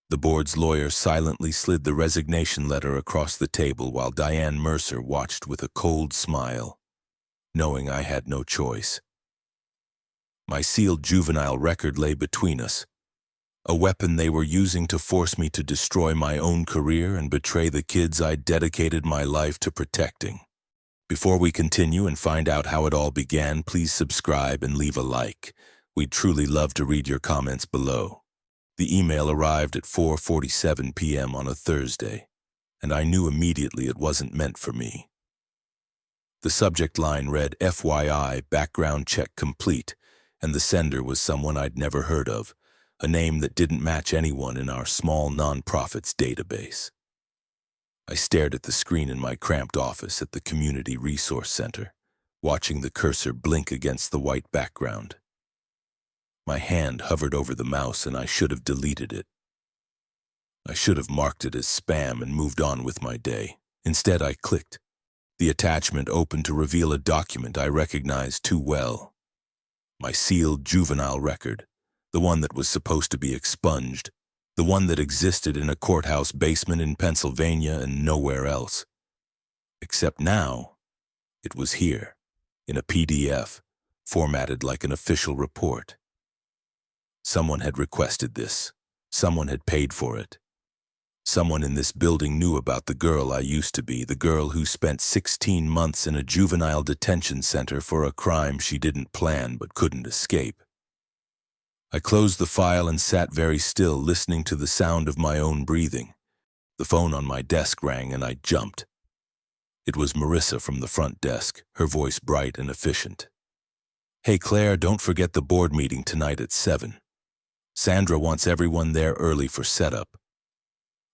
The board's lawyer silently slid the resignation letter across the table while Diane Mercer watched with a cold smile, knowing I had no choice. My sealed juvenile record lay between us, a weapon they were using to force me to destroy my own career and betray the kids I'd dedicated my life to protecting. Before we continue and find out how it all began, please subscribe and leave a like. We'd truly love to read your comments below. The email arrived at 4:47 p.m. on a Thursday, and I knew immediately it wasn't meant for me. The subject line read, FYI, background check complete, and the sender was someone I'd never heard of, a name that didn't match anyone in our small nonprofit's database. I stared at the screen in my cramped office at the Community Resource Center, watching the cursor blink against the white background. My hand hovered over the mouse and I should have deleted it. I should have marked it as spam and moved on with my day. Instead, I clicked. The attachment opened to reveal a document I recognized too well. My sealed juvenile record, the one that was supposed to be expunged, the one that existed in a courthouse basement in Pennsylvania and nowhere else. Except now, it was here, in a PDF, formatted like an official report. Someone had requested this. Someone had paid for it. Someone in this building knew about the girl I used to be, the girl who spent 16 months in a juvenile detention center for a crime she didn't plan but couldn't escape. I closed the file and sat very still, listening to the sound of my own breathing. The phone on my desk rang and I jumped. It was Marissa from the front desk, her voice bright and efficient. Hey Claire, don't forget the board meeting tonight at 7. Sandra wants everyone there early for setup.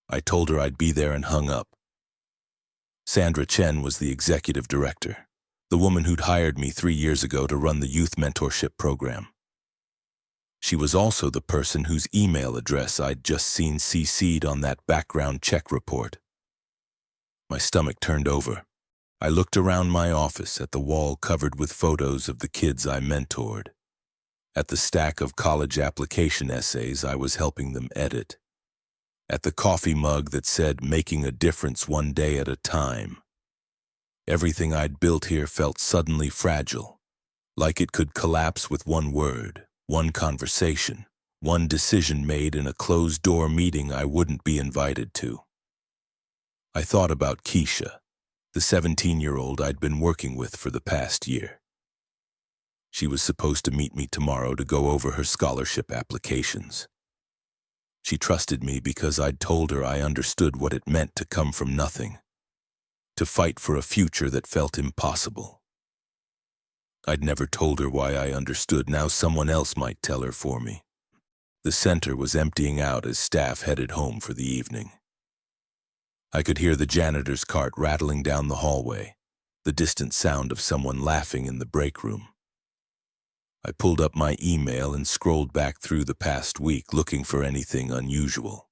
I told her I'd be there and hung up. Sandra Chen was the executive director, the woman who'd hired me 3 years ago to run the youth mentorship program. She was also the person whose email address I'd just seen CC'd on that background check report. My stomach turned over. I looked around my office at the wall covered with photos of the kids I mentored, at the stack of college application essays I was helping them edit, at the coffee mug that said, "Making a difference one day at a time." Everything I'd built here felt suddenly fragile, like it could collapse with one word, one conversation, one decision made in a closed-door meeting I wouldn't be invited to. I thought about Keisha, the 17-year-old I'd been working with for the past year. She was supposed to meet me tomorrow to go over her scholarship applications. She trusted me because I'd told her I understood what it meant to come from nothing, to fight for a future that felt impossible. I'd never told her why I understood. Now someone else might tell her for me. The center was emptying out as staff headed home for the evening. I could hear the janitor's cart rattling down the hallway, the distant sound of someone laughing in the break room. I pulled up my email and scrolled back through the past week looking for anything unusual.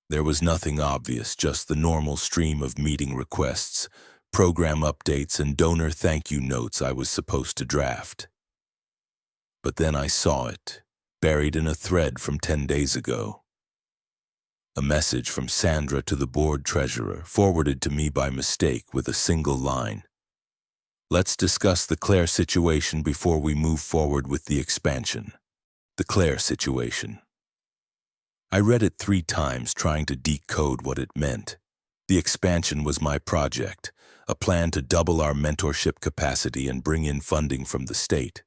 There was nothing obvious, just the normal stream of meeting requests, program updates, and donor thank you notes I was supposed to draft. But then I saw it, buried in a thread from 10 days ago. A message from Sandra to the board treasurer, forwarded to me by mistake with a single line. Let's discuss the Claire situation before we move forward with the expansion. The Claire situation. I read it 3 times trying to decode what it meant. The expansion was my project, a plan to double our mentorship capacity and bring in funding from the state.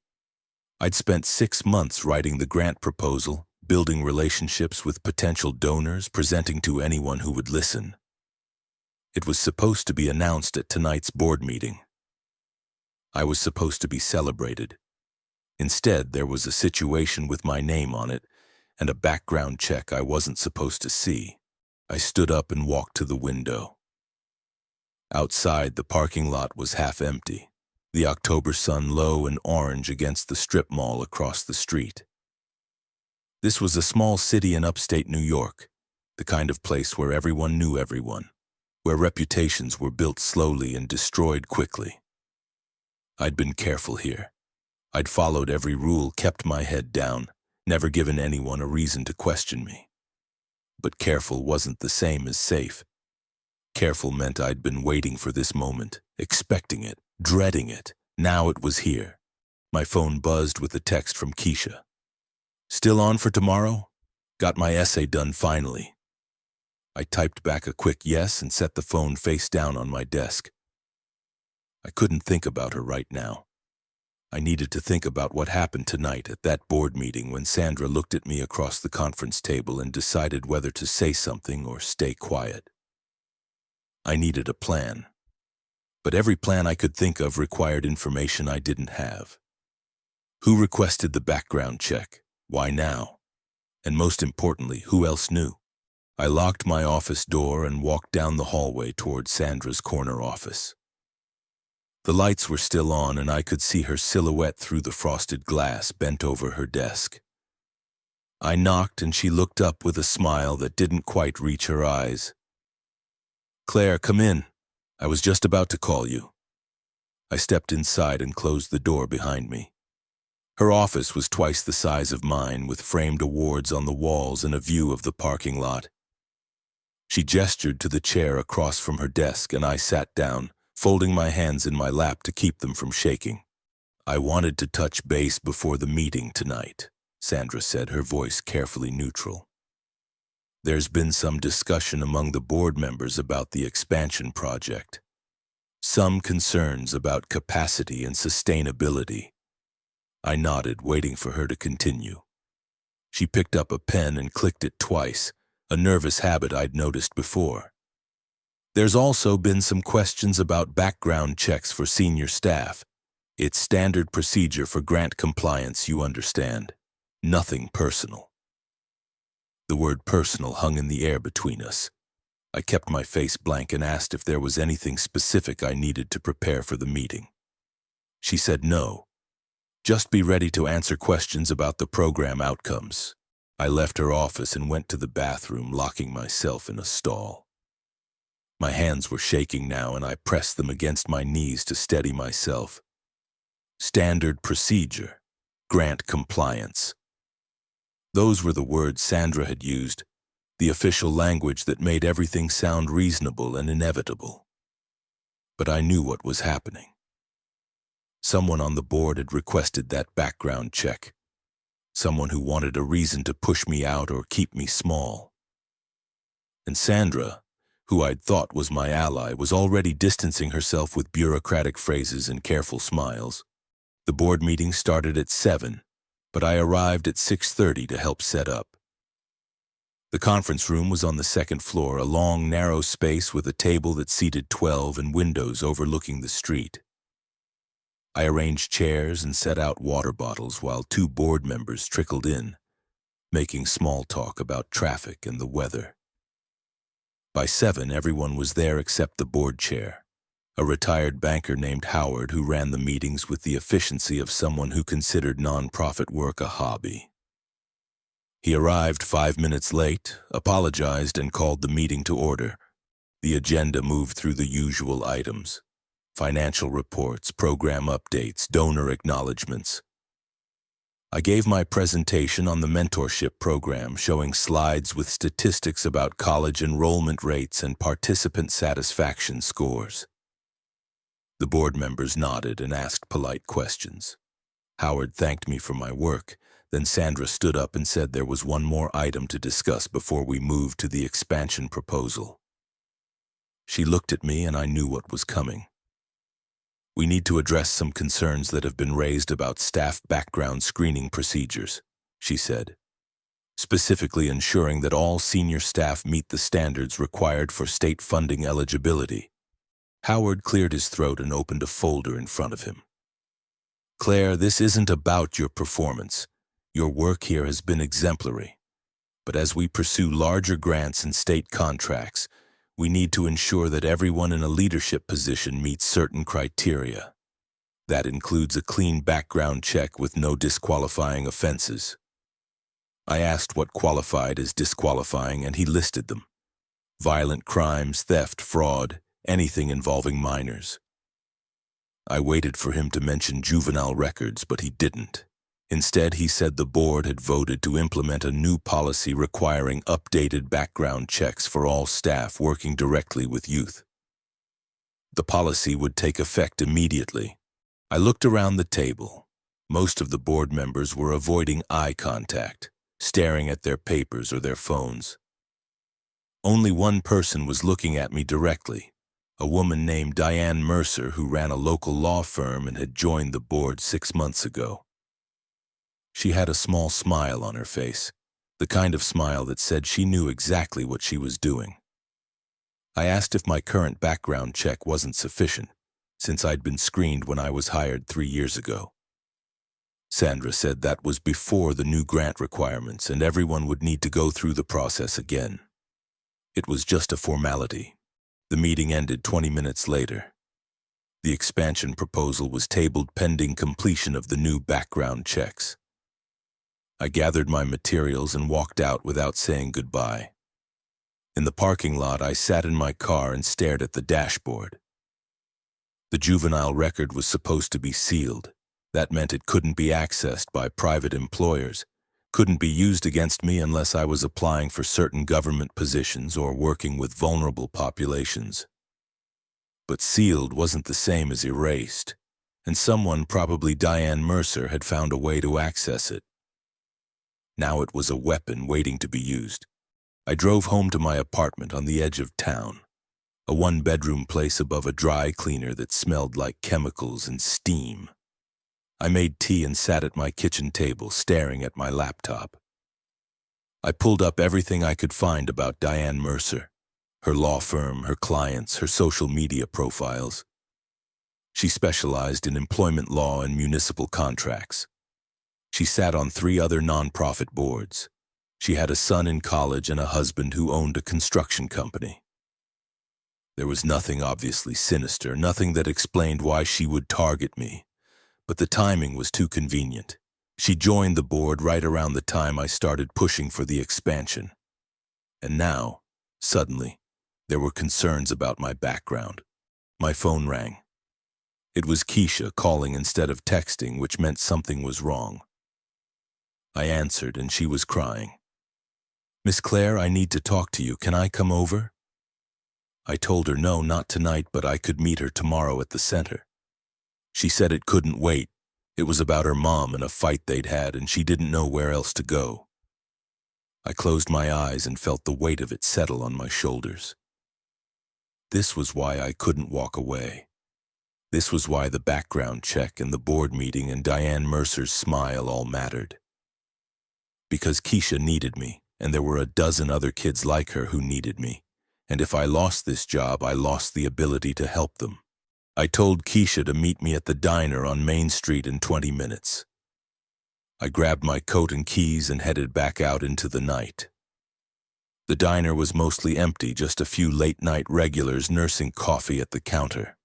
I'd spent 6 months writing the grant proposal, building relationships with potential donors, presenting to anyone who would listen. It was supposed to be announced at tonight's board meeting. I was supposed to be celebrated. Instead, there was a situation with my name on it and a background check I wasn't supposed to see. I stood up and walked to the window. Outside, the parking lot was half empty, the October sun low and orange against the strip mall across the street. This was a small city in upstate New York, the kind of place where everyone knew everyone, where reputations were built slowly and destroyed quickly. I'd been careful here. I'd followed every rule, kept my head down, never given anyone a reason to question me. But careful wasn't the same as safe. Careful meant I'd been waiting for this moment, expecting it, dreading it. Now it was here. My phone buzzed with a text from Keisha. "Still on for tomorrow? Got my essay done finally." I typed back a quick yes and set the phone face down on my desk. I couldn't think about her right now. I needed to think about what happened tonight at that board meeting when Sandra looked at me across the conference table and decided whether to say something or stay quiet. I needed a plan. But every plan I could think of required information I didn't have. Who requested the background check? Why now? And most importantly, who else knew? I locked my office door and walked down the hallway toward Sandra's corner office. The lights were still on and I could see her silhouette through the frosted glass bent over her desk. I knocked and she looked up with a smile that didn't quite reach her eyes. "Claire, come in. I was just about to call you." I stepped inside and closed the door behind me. Her office was twice the size of mine, with framed awards on the walls and a view of the parking lot. She gestured to the chair across from her desk and I sat down, folding my hands in my lap to keep them from shaking. "I wanted to touch base before the meeting tonight," Sandra said, her voice carefully neutral. "There's been some discussion among the board members about the expansion project. Some concerns about capacity and sustainability." I nodded, waiting for her to continue. She picked up a pen and clicked it twice, a nervous habit I'd noticed before. "There's also been some questions about background checks for senior staff. It's standard procedure for grant compliance, you understand. Nothing personal." The word personal hung in the air between us. I kept my face blank and asked if there was anything specific I needed to prepare for the meeting. She said no. Just be ready to answer questions about the program outcomes. I left her office and went to the bathroom, locking myself in a stall. My hands were shaking now and I pressed them against my knees to steady myself. Standard procedure, grant compliance. Those were the words Sandra had used, the official language that made everything sound reasonable and inevitable. But I knew what was happening. Someone on the board had requested that background check. Someone who wanted a reason to push me out or keep me small. And Sandra, who I'd thought was my ally, was already distancing herself with bureaucratic phrases and careful smiles. The board meeting started at 7, but I arrived at 6:30 to help set up. The conference room was on the second floor, a long, narrow space with a table that seated 12 and windows overlooking the street. I arranged chairs and set out water bottles while 2 board members trickled in, making small talk about traffic and the weather. By 7, everyone was there except the board chair, a retired banker named Howard who ran the meetings with the efficiency of someone who considered nonprofit work a hobby. He arrived 5 minutes late, apologized, and called the meeting to order. The agenda moved through the usual items: financial reports, program updates, donor acknowledgments. I gave my presentation on the mentorship program, showing slides with statistics about college enrollment rates and participant satisfaction scores. The board members nodded and asked polite questions. Howard thanked me for my work. Then Sandra stood up and said there was one more item to discuss before we moved to the expansion proposal. She looked at me and I knew what was coming. "We need to address some concerns that have been raised about staff background screening procedures," she said, "specifically ensuring that all senior staff meet the standards required for state funding eligibility." Howard cleared his throat and opened a folder in front of him. "Claire, this isn't about your performance. Your work here has been exemplary. But as we pursue larger grants and state contracts, we need to ensure that everyone in a leadership position meets certain criteria. That includes a clean background check with no disqualifying offenses." I asked what qualified as disqualifying, and he listed them: violent crimes, theft, fraud, anything involving minors. I waited for him to mention juvenile records, but he didn't. Instead, he said the board had voted to implement a new policy requiring updated background checks for all staff working directly with youth. The policy would take effect immediately. I looked around the table. Most of the board members were avoiding eye contact, staring at their papers or their phones. Only one person was looking at me directly, a woman named Diane Mercer who ran a local law firm and had joined the board 6 months ago. She had a small smile on her face, the kind of smile that said she knew exactly what she was doing. I asked if my current background check wasn't sufficient, since I'd been screened when I was hired 3 years ago. Sandra said that was before the new grant requirements and everyone would need to go through the process again. It was just a formality. The meeting ended 20 minutes later. The expansion proposal was tabled pending completion of the new background checks. I gathered my materials and walked out without saying goodbye. In the parking lot, I sat in my car and stared at the dashboard. The juvenile record was supposed to be sealed. That meant it couldn't be accessed by private employers, couldn't be used against me unless I was applying for certain government positions or working with vulnerable populations. But sealed wasn't the same as erased, and someone, probably Diane Mercer, had found a way to access it. Now it was a weapon waiting to be used. I drove home to my apartment on the edge of town, a one-bedroom place above a dry cleaner that smelled like chemicals and steam. I made tea and sat at my kitchen table, staring at my laptop. I pulled up everything I could find about Diane Mercer, her law firm, her clients, her social media profiles. She specialized in employment law and municipal contracts. She sat on 3 other nonprofit boards. She had a son in college and a husband who owned a construction company. There was nothing obviously sinister, nothing that explained why she would target me. But the timing was too convenient. She joined the board right around the time I started pushing for the expansion. And now, suddenly, there were concerns about my background. My phone rang. It was Keisha calling instead of texting, which meant something was wrong. I answered, and she was crying. "Miss Claire, I need to talk to you. Can I come over?" I told her no, not tonight, but I could meet her tomorrow at the center. She said it couldn't wait. It was about her mom and a fight they'd had, and she didn't know where else to go. I closed my eyes and felt the weight of it settle on my shoulders. This was why I couldn't walk away. This was why the background check and the board meeting and Diane Mercer's smile all mattered. Because Keisha needed me, and there were a dozen other kids like her who needed me. And if I lost this job, I lost the ability to help them. I told Keisha to meet me at the diner on Main Street in 20 minutes. I grabbed my coat and keys and headed back out into the night. The diner was mostly empty, just a few late-night regulars nursing coffee at the counter.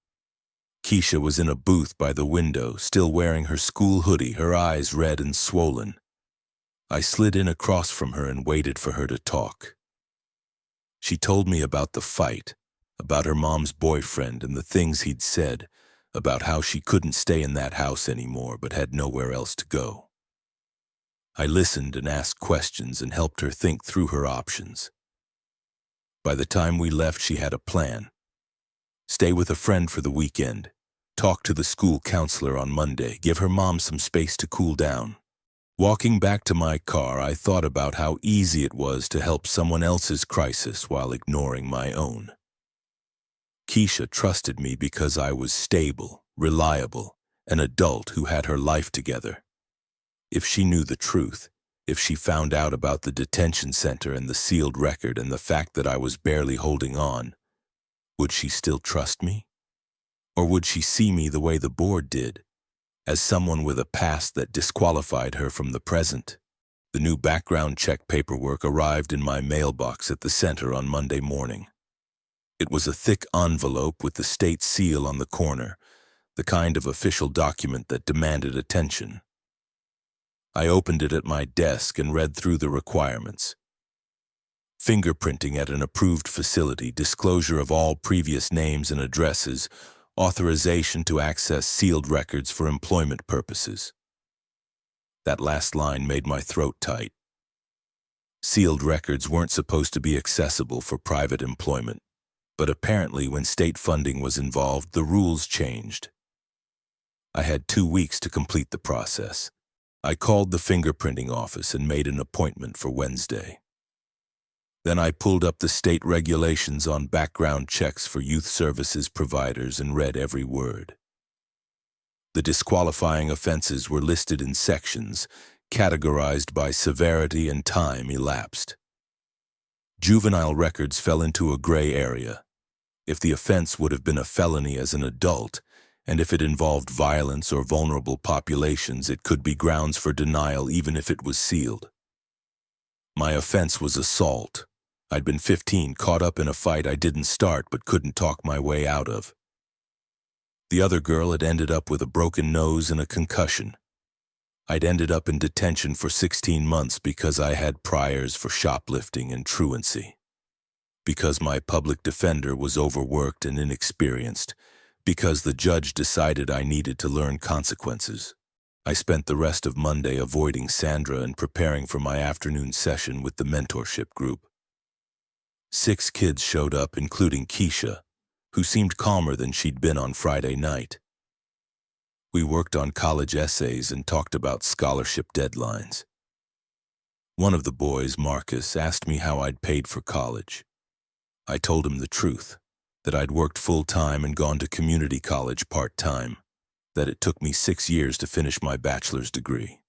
Keisha was in a booth by the window, still wearing her school hoodie, her eyes red and swollen. I slid in across from her and waited for her to talk. She told me about the fight, about her mom's boyfriend and the things he'd said, about how she couldn't stay in that house anymore but had nowhere else to go. I listened and asked questions and helped her think through her options. By the time we left, she had a plan. Stay with a friend for the weekend, talk to the school counselor on Monday, give her mom some space to cool down. Walking back to my car, I thought about how easy it was to help someone else's crisis while ignoring my own. Keisha trusted me because I was stable, reliable, an adult who had her life together. If she knew the truth, if she found out about the detention center and the sealed record and the fact that I was barely holding on, would she still trust me? Or would she see me the way the board did, as someone with a past that disqualified her from the present? The new background check paperwork arrived in my mailbox at the center on Monday morning. It was a thick envelope with the state seal on the corner, the kind of official document that demanded attention. I opened it at my desk and read through the requirements. Fingerprinting at an approved facility, disclosure of all previous names and addresses, authorization to access sealed records for employment purposes. That last line made my throat tight. Sealed records weren't supposed to be accessible for private employment, but apparently when state funding was involved, the rules changed. I had 2 weeks to complete the process. I called the fingerprinting office and made an appointment for Wednesday. Then I pulled up the state regulations on background checks for youth services providers and read every word. The disqualifying offenses were listed in sections, categorized by severity and time elapsed. Juvenile records fell into a gray area. If the offense would have been a felony as an adult, and if it involved violence or vulnerable populations, it could be grounds for denial even if it was sealed. My offense was assault. I'd been 15, caught up in a fight I didn't start but couldn't talk my way out of. The other girl had ended up with a broken nose and a concussion. I'd ended up in detention for 16 months because I had priors for shoplifting and truancy. Because my public defender was overworked and inexperienced. Because the judge decided I needed to learn consequences. I spent the rest of Monday avoiding Sandra and preparing for my afternoon session with the mentorship group. 6 kids showed up, including Keisha, who seemed calmer than she'd been on Friday night. We worked on college essays and talked about scholarship deadlines. One of the boys, Marcus, asked me how I'd paid for college. I told him the truth, that I'd worked full-time and gone to community college part-time, that it took me 6 years to finish my bachelor's degree.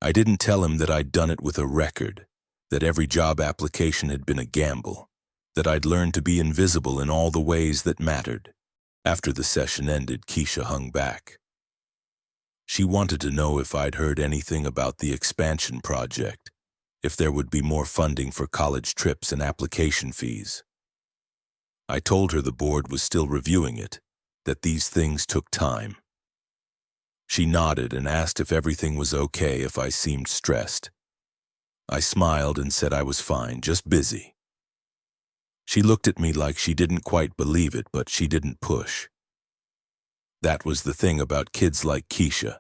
I didn't tell him that I'd done it with a record, that every job application had been a gamble, that I'd learned to be invisible in all the ways that mattered. After the session ended, Keisha hung back. She wanted to know if I'd heard anything about the expansion project, if there would be more funding for college trips and application fees. I told her the board was still reviewing it, that these things took time. She nodded and asked if everything was okay if I seemed stressed. I smiled and said I was fine, just busy. She looked at me like she didn't quite believe it, but she didn't push. That was the thing about kids like Keisha.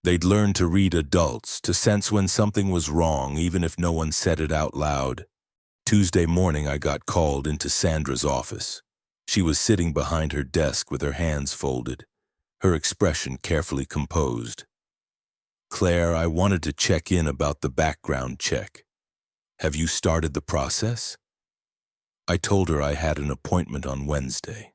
They'd learn to read adults, to sense when something was wrong, even if no one said it out loud. Tuesday morning, I got called into Sandra's office. She was sitting behind her desk with her hands folded, her expression carefully composed. "Claire, I wanted to check in about the background check. Have you started the process?" I told her I had an appointment on Wednesday.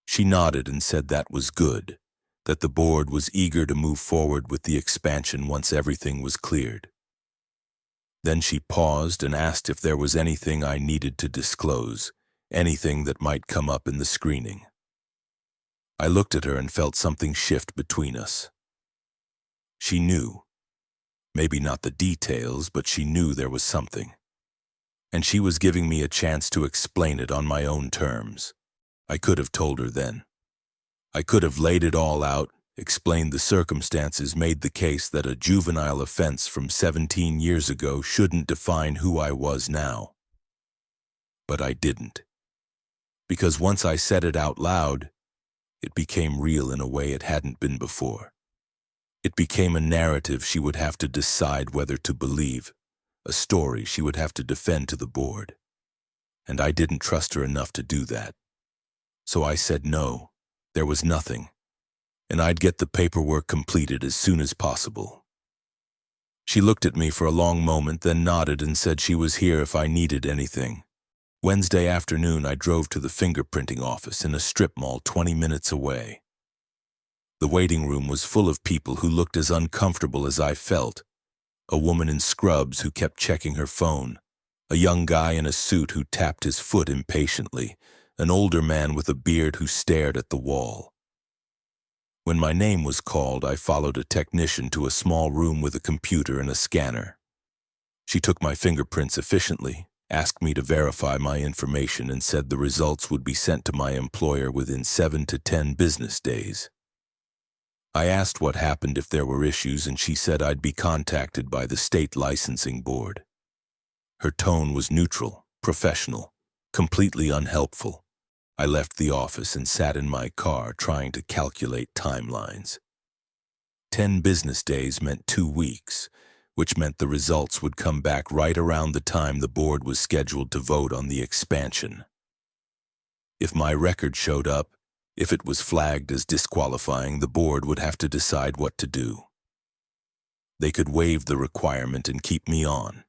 She nodded and said that was good, that the board was eager to move forward with the expansion once everything was cleared. Then she paused and asked if there was anything I needed to disclose, anything that might come up in the screening. I looked at her and felt something shift between us. She knew. Maybe not the details, but she knew there was something. And she was giving me a chance to explain it on my own terms. I could have told her then. I could have laid it all out, explained the circumstances, made the case that a juvenile offense from 17 years ago shouldn't define who I was now. But I didn't. Because once I said it out loud, it became real in a way it hadn't been before. It became a narrative she would have to decide whether to believe, a story she would have to defend to the board. And I didn't trust her enough to do that. So I said no, there was nothing, and I'd get the paperwork completed as soon as possible. She looked at me for a long moment, then nodded and said she was here if I needed anything. Wednesday afternoon, I drove to the fingerprinting office in a strip mall 20 minutes away. The waiting room was full of people who looked as uncomfortable as I felt. A woman in scrubs who kept checking her phone, a young guy in a suit who tapped his foot impatiently, an older man with a beard who stared at the wall. When my name was called, I followed a technician to a small room with a computer and a scanner. She took my fingerprints efficiently, asked me to verify my information, and said the results would be sent to my employer within 7 to 10 business days. I asked what happened if there were issues, and she said I'd be contacted by the state licensing board. Her tone was neutral, professional, completely unhelpful. I left the office and sat in my car trying to calculate timelines. 10 business days meant 2 weeks, which meant the results would come back right around the time the board was scheduled to vote on the expansion. If my record showed up, if it was flagged as disqualifying, the board would have to decide what to do. They could waive the requirement and keep me on.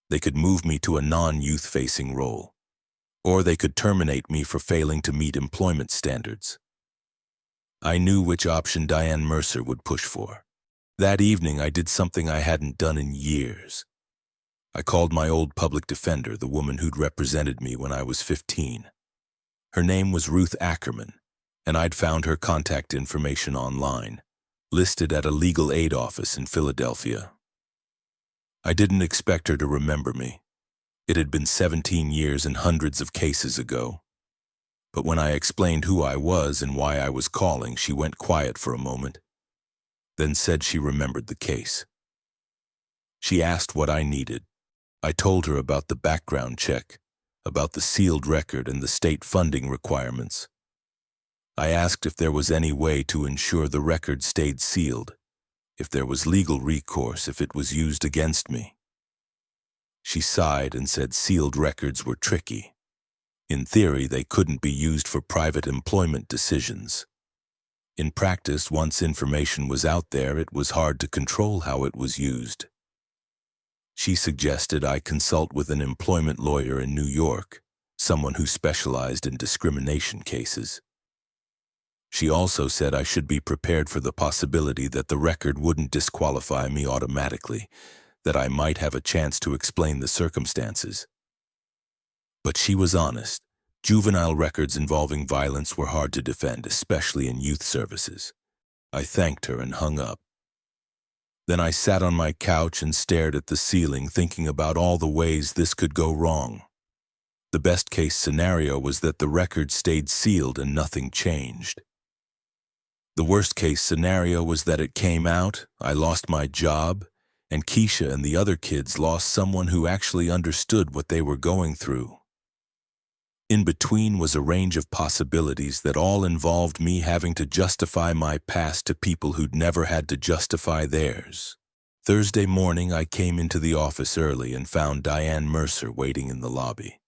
They could move me to a non-youth-facing role, or they could terminate me for failing to meet employment standards. I knew which option Diane Mercer would push for. That evening, I did something I hadn't done in years. I called my old public defender, the woman who'd represented me when I was 15. Her name was Ruth Ackerman, and I'd found her contact information online, listed at a legal aid office in Philadelphia. I didn't expect her to remember me. It had been 17 years and hundreds of cases ago. But when I explained who I was and why I was calling, she went quiet for a moment, then said she remembered the case. She asked what I needed. I told her about the background check, about the sealed record and the state funding requirements. I asked if there was any way to ensure the record stayed sealed, if there was legal recourse if it was used against me. She sighed and said sealed records were tricky. In theory, they couldn't be used for private employment decisions. In practice, once information was out there, it was hard to control how it was used. She suggested I consult with an employment lawyer in New York, someone who specialized in discrimination cases. She also said I should be prepared for the possibility that the record wouldn't disqualify me automatically, that I might have a chance to explain the circumstances. But she was honest. Juvenile records involving violence were hard to defend, especially in youth services. I thanked her and hung up. Then I sat on my couch and stared at the ceiling, thinking about all the ways this could go wrong. The best-case scenario was that the record stayed sealed and nothing changed. The worst-case scenario was that it came out, I lost my job, and Keisha and the other kids lost someone who actually understood what they were going through. In between was a range of possibilities that all involved me having to justify my past to people who'd never had to justify theirs. Thursday morning, I came into the office early and found Diane Mercer waiting in the lobby.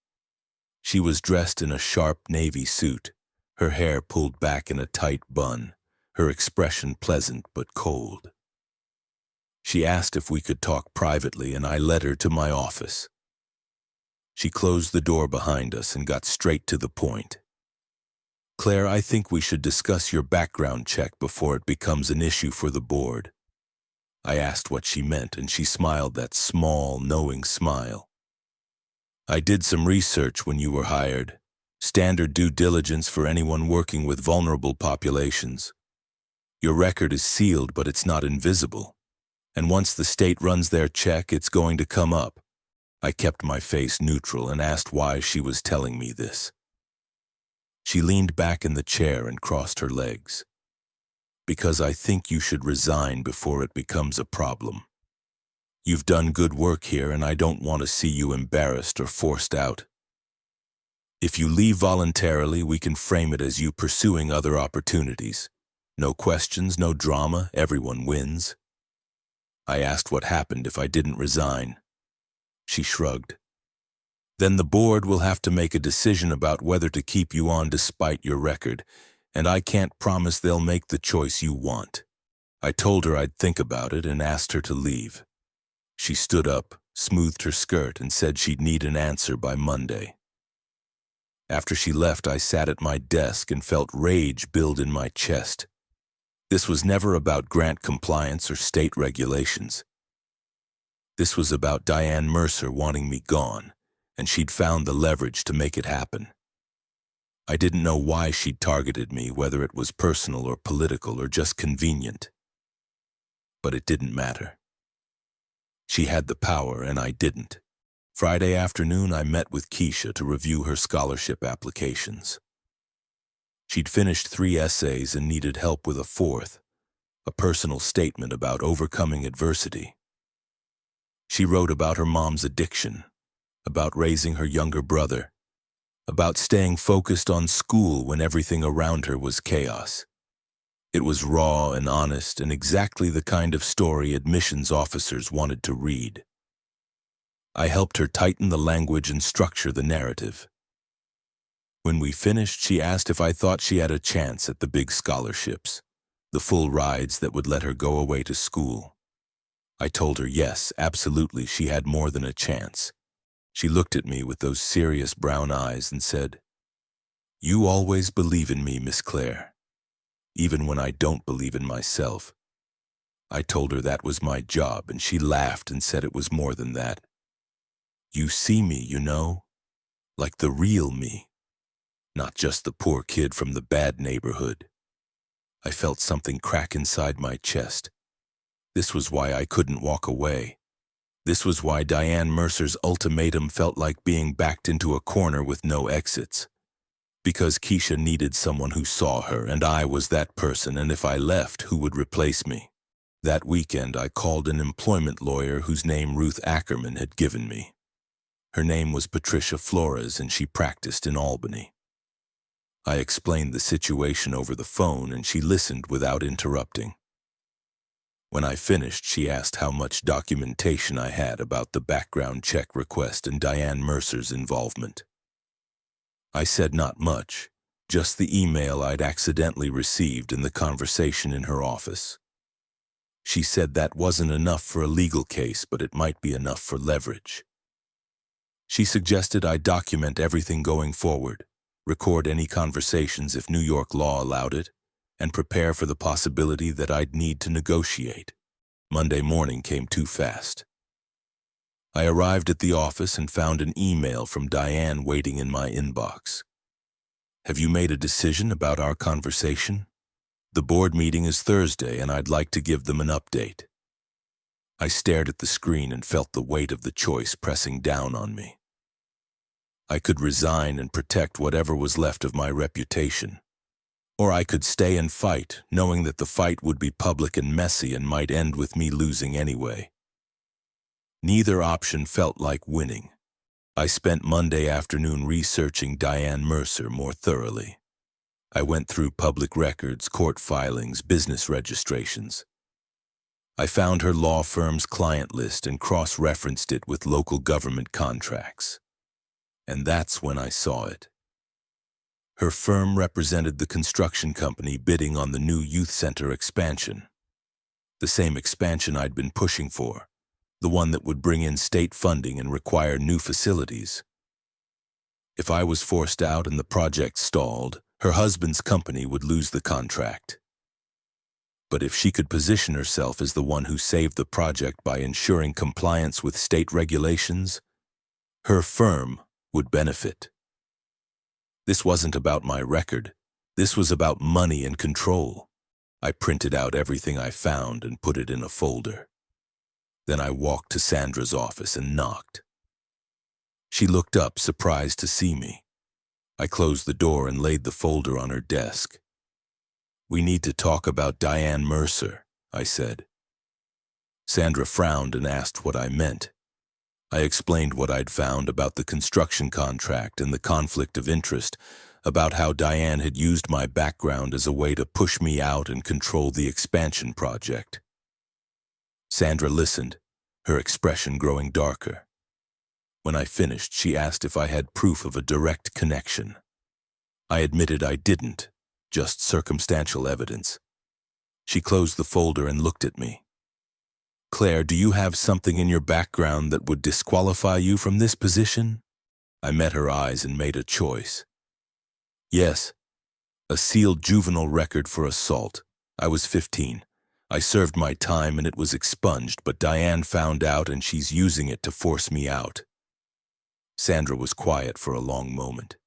She was dressed in a sharp navy suit, her hair pulled back in a tight bun, her expression pleasant but cold. She asked if we could talk privately, and I led her to my office. She closed the door behind us and got straight to the point. "Claire, I think we should discuss your background check before it becomes an issue for the board." I asked what she meant, and she smiled that small, knowing smile. "I did some research when you were hired. Standard due diligence for anyone working with vulnerable populations. Your record is sealed, but it's not invisible. And once the state runs their check, it's going to come up." I kept my face neutral and asked why she was telling me this. She leaned back in the chair and crossed her legs. "Because I think you should resign before it becomes a problem. You've done good work here, and I don't want to see you embarrassed or forced out. If you leave voluntarily, we can frame it as you pursuing other opportunities. No questions, no drama, everyone wins." I asked what happened if I didn't resign. She shrugged. "Then the board will have to make a decision about whether to keep you on despite your record, and I can't promise they'll make the choice you want." I told her I'd think about it and asked her to leave. She stood up, smoothed her skirt, and said she'd need an answer by Monday. After she left, I sat at my desk and felt rage build in my chest. This was never about grant compliance or state regulations. This was about Diane Mercer wanting me gone, and she'd found the leverage to make it happen. I didn't know why she'd targeted me, whether it was personal or political or just convenient. But it didn't matter. She had the power, and I didn't. Friday afternoon, I met with Keisha to review her scholarship applications. She'd finished 3 essays and needed help with a 4th, a personal statement about overcoming adversity. She wrote about her mom's addiction, about raising her younger brother, about staying focused on school when everything around her was chaos. It was raw and honest and exactly the kind of story admissions officers wanted to read. I helped her tighten the language and structure the narrative. When we finished, she asked if I thought she had a chance at the big scholarships, the full rides that would let her go away to school. I told her yes, absolutely, she had more than a chance. She looked at me with those serious brown eyes and said, "You always believe in me, Miss Claire, even when I don't believe in myself." I told her that was my job, and she laughed and said it was more than that. "You see me, you know, like the real me, not just the poor kid from the bad neighborhood." I felt something crack inside my chest. This was why I couldn't walk away. This was why Diane Mercer's ultimatum felt like being backed into a corner with no exits. Because Keisha needed someone who saw her, and I was that person, and if I left, who would replace me? That weekend, I called an employment lawyer whose name Ruth Ackerman had given me. Her name was Patricia Flores, and she practiced in Albany. I explained the situation over the phone, and she listened without interrupting. When I finished, she asked how much documentation I had about the background check request and Diane Mercer's involvement. I said not much, just the email I'd accidentally received and the conversation in her office. She said that wasn't enough for a legal case, but it might be enough for leverage. She suggested I document everything going forward, record any conversations if New York law allowed it, and prepare for the possibility that I'd need to negotiate. Monday morning came too fast. I arrived at the office and found an email from Diane waiting in my inbox. "Have you made a decision about our conversation? The board meeting is Thursday, and I'd like to give them an update." I stared at the screen and felt the weight of the choice pressing down on me. I could resign and protect whatever was left of my reputation. Or I could stay and fight, knowing that the fight would be public and messy and might end with me losing anyway. Neither option felt like winning. I spent Monday afternoon researching Diane Mercer more thoroughly. I went through public records, court filings, business registrations. I found her law firm's client list and cross-referenced it with local government contracts. And that's when I saw it. Her firm represented the construction company bidding on the new youth center expansion. The same expansion I'd been pushing for, the one that would bring in state funding and require new facilities. If I was forced out and the project stalled, her husband's company would lose the contract. But if she could position herself as the one who saved the project by ensuring compliance with state regulations, her firm would benefit. This wasn't about my record. This was about money and control. I printed out everything I found and put it in a folder. Then I walked to Sandra's office and knocked. She looked up, surprised to see me. I closed the door and laid the folder on her desk. "We need to talk about Diane Mercer," I said. Sandra frowned and asked what I meant. I explained what I'd found about the construction contract and the conflict of interest, about how Diane had used my background as a way to push me out and control the expansion project. Sandra listened, her expression growing darker. When I finished, she asked if I had proof of a direct connection. I admitted I didn't, just circumstantial evidence. She closed the folder and looked at me. "Claire, do you have something in your background that would disqualify you from this position?" I met her eyes and made a choice. "Yes, a sealed juvenile record for assault. I was 15. I served my time and it was expunged, but Diane found out and she's using it to force me out." Sandra was quiet for a long moment.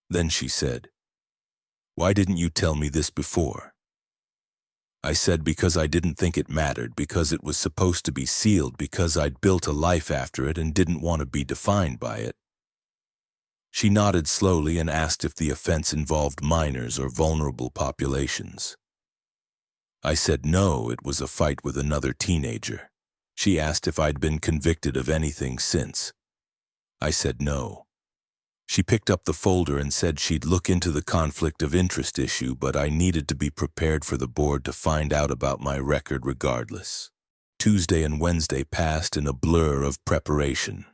Then she said, "Why didn't you tell me this before?" I said because I didn't think it mattered, because it was supposed to be sealed, because I'd built a life after it and didn't want to be defined by it. She nodded slowly and asked if the offense involved minors or vulnerable populations. I said no, it was a fight with another teenager. She asked if I'd been convicted of anything since. I said no. She picked up the folder and said she'd look into the conflict of interest issue, but I needed to be prepared for the board to find out about my record regardless. Tuesday and Wednesday passed in a blur of preparation.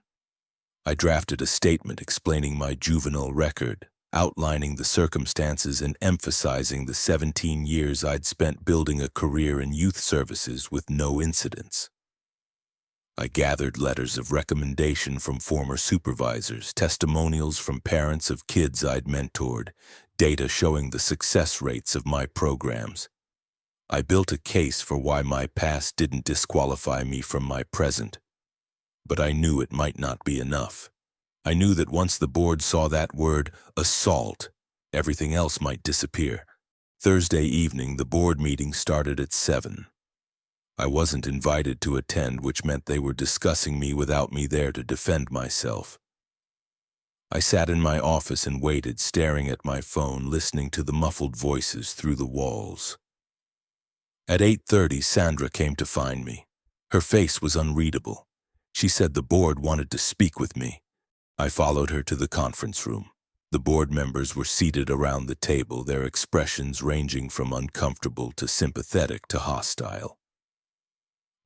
I drafted a statement explaining my juvenile record, outlining the circumstances and emphasizing the 17 years I'd spent building a career in youth services with no incidents. I gathered letters of recommendation from former supervisors, testimonials from parents of kids I'd mentored, data showing the success rates of my programs. I built a case for why my past didn't disqualify me from my present. But I knew it might not be enough. I knew that once the board saw that word, assault, everything else might disappear. Thursday evening, the board meeting started at 7. I wasn't invited to attend, which meant they were discussing me without me there to defend myself. I sat in my office and waited, staring at my phone, listening to the muffled voices through the walls. At 8:30, Sandra came to find me. Her face was unreadable. She said the board wanted to speak with me. I followed her to the conference room. The board members were seated around the table, their expressions ranging from uncomfortable to sympathetic to hostile.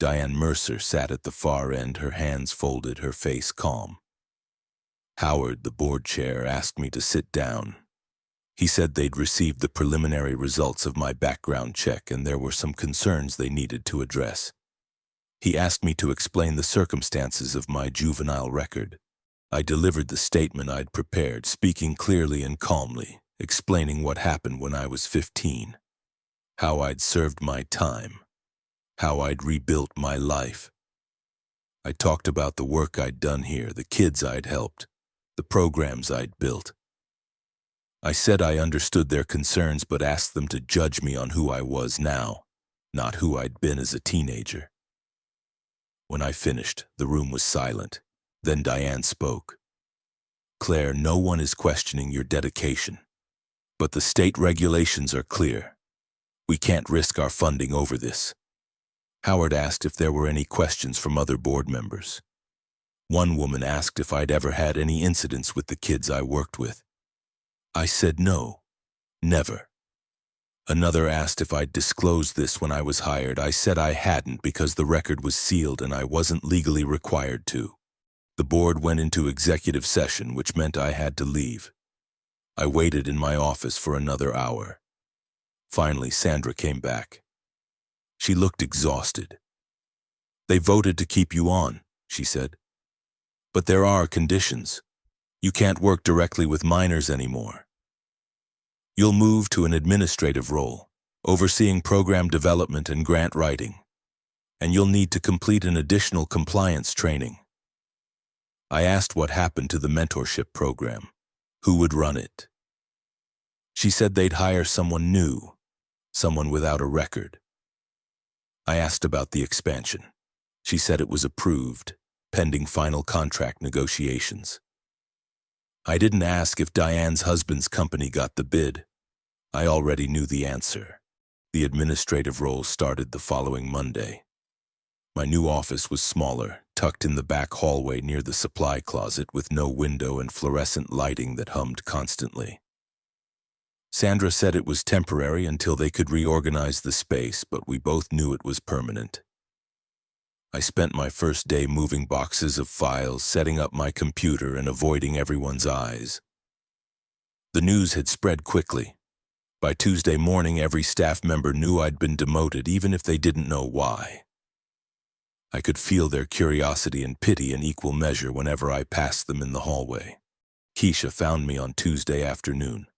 Diane Mercer sat at the far end, her hands folded, her face calm. Howard, the board chair, asked me to sit down. He said they'd received the preliminary results of my background check and there were some concerns they needed to address. He asked me to explain the circumstances of my juvenile record. I delivered the statement I'd prepared, speaking clearly and calmly, explaining what happened when I was 15, how I'd served my time, how I'd rebuilt my life. I talked about the work I'd done here, the kids I'd helped, the programs I'd built. I said I understood their concerns but asked them to judge me on who I was now, not who I'd been as a teenager. When I finished, the room was silent. Then Diane spoke. "Claire, no one is questioning your dedication, but the state regulations are clear. We can't risk our funding over this." Howard asked if there were any questions from other board members. One woman asked if I'd ever had any incidents with the kids I worked with. I said no, never. Another asked if I'd disclosed this when I was hired. I said I hadn't because the record was sealed and I wasn't legally required to. The board went into executive session, which meant I had to leave. I waited in my office for another hour. Finally, Sandra came back. She looked exhausted. "They voted to keep you on," she said. "But there are conditions. You can't work directly with minors anymore. You'll move to an administrative role, overseeing program development and grant writing, and you'll need to complete an additional compliance training." I asked what happened to the mentorship program, who would run it. She said they'd hire someone new, someone without a record. I asked about the expansion. She said it was approved, pending final contract negotiations. I didn't ask if Diane's husband's company got the bid. I already knew the answer. The administrative role started the following Monday. My new office was smaller, tucked in the back hallway near the supply closet with no window and fluorescent lighting that hummed constantly. Sandra said it was temporary until they could reorganize the space, but we both knew it was permanent. I spent my first day moving boxes of files, setting up my computer, and avoiding everyone's eyes. The news had spread quickly. By Tuesday morning, every staff member knew I'd been demoted, even if they didn't know why. I could feel their curiosity and pity in equal measure whenever I passed them in the hallway. Keisha found me on Tuesday afternoon.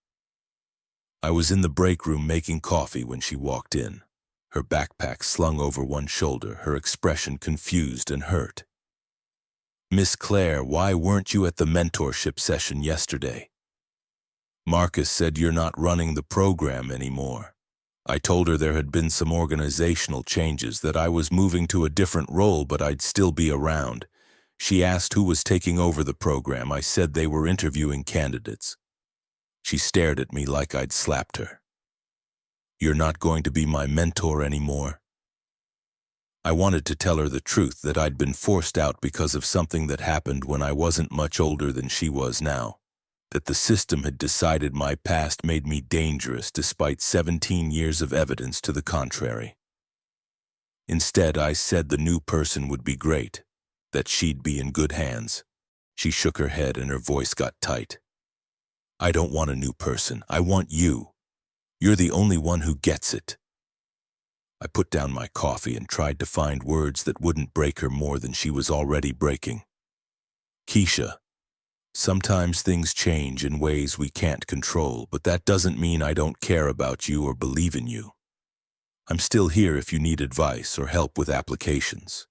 I was in the break room making coffee when she walked in, her backpack slung over one shoulder, her expression confused and hurt. "Miss Claire, why weren't you at the mentorship session yesterday? Marcus said you're not running the program anymore." I told her there had been some organizational changes, that I was moving to a different role, but I'd still be around. She asked who was taking over the program. I said they were interviewing candidates. She stared at me like I'd slapped her. "You're not going to be my mentor anymore?" I wanted to tell her the truth, that I'd been forced out because of something that happened when I wasn't much older than she was now. that the system had decided my past made me dangerous despite 17 years of evidence to the contrary. Instead, I said the new person would be great, that she'd be in good hands. She shook her head and her voice got tight. I don't want a new person. I want you. You're the only one who gets it. I put down my coffee and tried to find words that wouldn't break her more than she was already breaking. Keisha, sometimes things change in ways we can't control, but that doesn't mean I don't care about you or believe in you. I'm still here if you need advice or help with applications.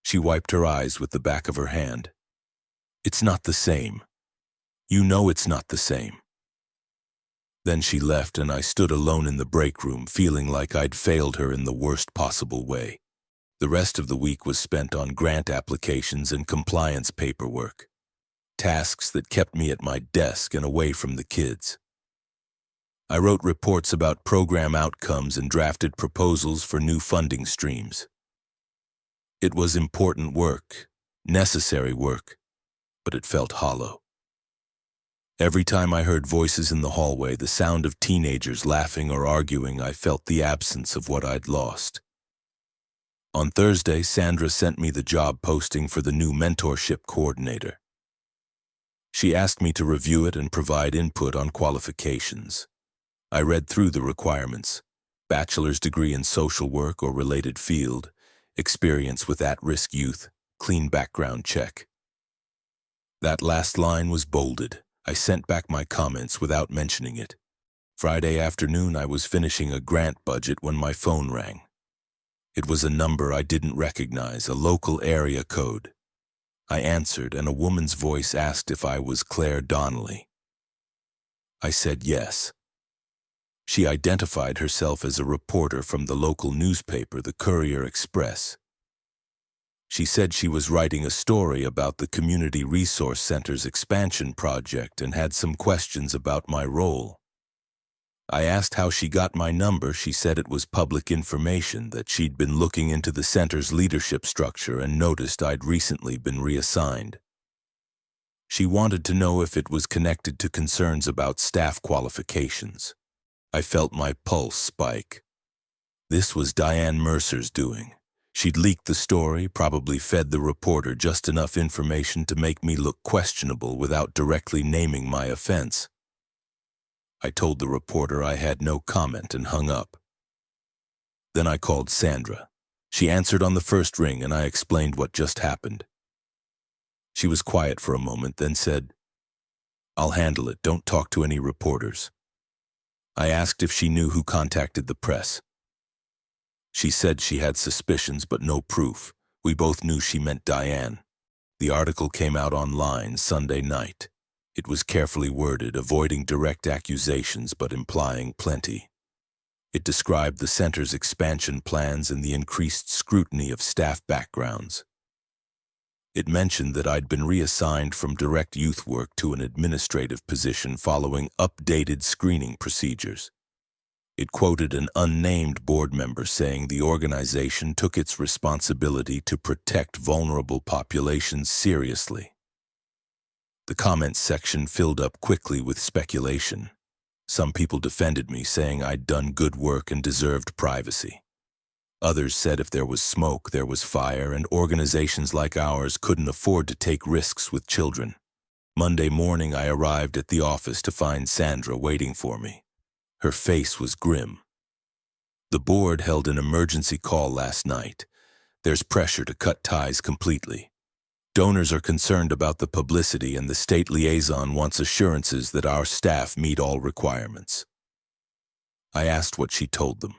She wiped her eyes with the back of her hand. It's not the same. You know it's not the same. Then she left and I stood alone in the break room feeling like I'd failed her in the worst possible way. The rest of the week was spent on grant applications and compliance paperwork, tasks that kept me at my desk and away from the kids. I wrote reports about program outcomes and drafted proposals for new funding streams. It was important work, necessary work, but it felt hollow. Every time I heard voices in the hallway, the sound of teenagers laughing or arguing, I felt the absence of what I'd lost. On Thursday, Sandra sent me the job posting for the new mentorship coordinator. She asked me to review it and provide input on qualifications. I read through the requirements: bachelor's degree in social work or related field, experience with at-risk youth, clean background check. That last line was bolded. I sent back my comments without mentioning it. Friday afternoon, I was finishing a grant budget when my phone rang. It was a number I didn't recognize, a local area code. I answered, and a woman's voice asked if I was Claire Donnelly. I said yes. She identified herself as a reporter from the local newspaper, the Courier Express. She said she was writing a story about the Community Resource Center's expansion project and had some questions about my role. I asked how she got my number. She said it was public information, that she'd been looking into the center's leadership structure and noticed I'd recently been reassigned. She wanted to know if it was connected to concerns about staff qualifications. I felt my pulse spike. This was Diane Mercer's doing. She'd leaked the story, probably fed the reporter just enough information to make me look questionable without directly naming my offense. I told the reporter I had no comment and hung up. Then I called Sandra. She answered on the first ring and I explained what just happened. She was quiet for a moment, then said, "I'll handle it. Don't talk to any reporters." I asked if she knew who contacted the press. She said she had suspicions but no proof. We both knew she meant Diane. The article came out online Sunday night. It was carefully worded, avoiding direct accusations but implying plenty. It described the center's expansion plans and the increased scrutiny of staff backgrounds. It mentioned that I'd been reassigned from direct youth work to an administrative position following updated screening procedures. It quoted an unnamed board member saying the organization took its responsibility to protect vulnerable populations seriously. The comments section filled up quickly with speculation. Some people defended me, saying I'd done good work and deserved privacy. Others said if there was smoke, there was fire, and organizations like ours couldn't afford to take risks with children. Monday morning, I arrived at the office to find Sandra waiting for me. Her face was grim. The board held an emergency call last night. There's pressure to cut ties completely. Donors are concerned about the publicity, and the state liaison wants assurances that our staff meet all requirements. I asked what she told them.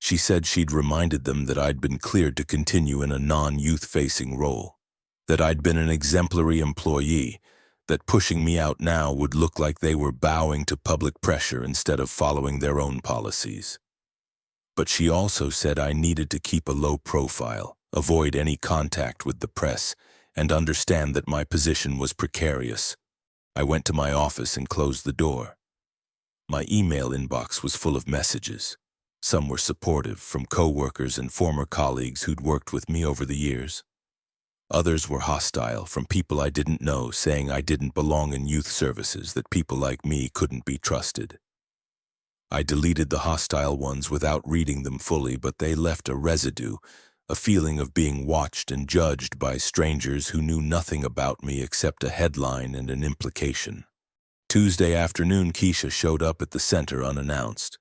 She said she'd reminded them that I'd been cleared to continue in a non-youth-facing role, that I'd been an exemplary employee, that pushing me out now would look like they were bowing to public pressure instead of following their own policies. But she also said I needed to keep a low profile, avoid any contact with the press, and understand that my position was precarious. I went to my office and closed the door. My email inbox was full of messages. Some were supportive, from coworkers and former colleagues who'd worked with me over the years. Others were hostile, from people I didn't know, saying I didn't belong in youth services, that people like me couldn't be trusted. I deleted the hostile ones without reading them fully, but they left a residue, a feeling of being watched and judged by strangers who knew nothing about me except a headline and an implication. Tuesday afternoon, Keisha showed up at the center unannounced.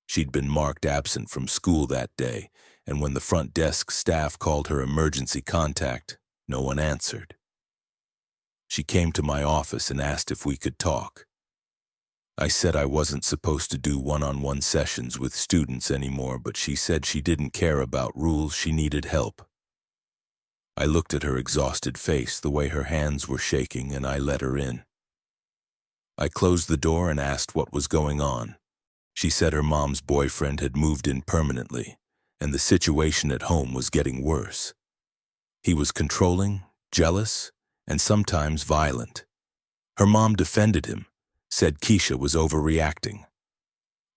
She'd been marked absent from school that day, and when the front desk staff called her emergency contact, no one answered. She came to my office and asked if we could talk. I said I wasn't supposed to do one-on-one sessions with students anymore, but she said she didn't care about rules, she needed help. I looked at her exhausted face, the way her hands were shaking, and I let her in. I closed the door and asked what was going on. She said her mom's boyfriend had moved in permanently, and the situation at home was getting worse. He was controlling, jealous, and sometimes violent. Her mom defended him, said Keisha was overreacting.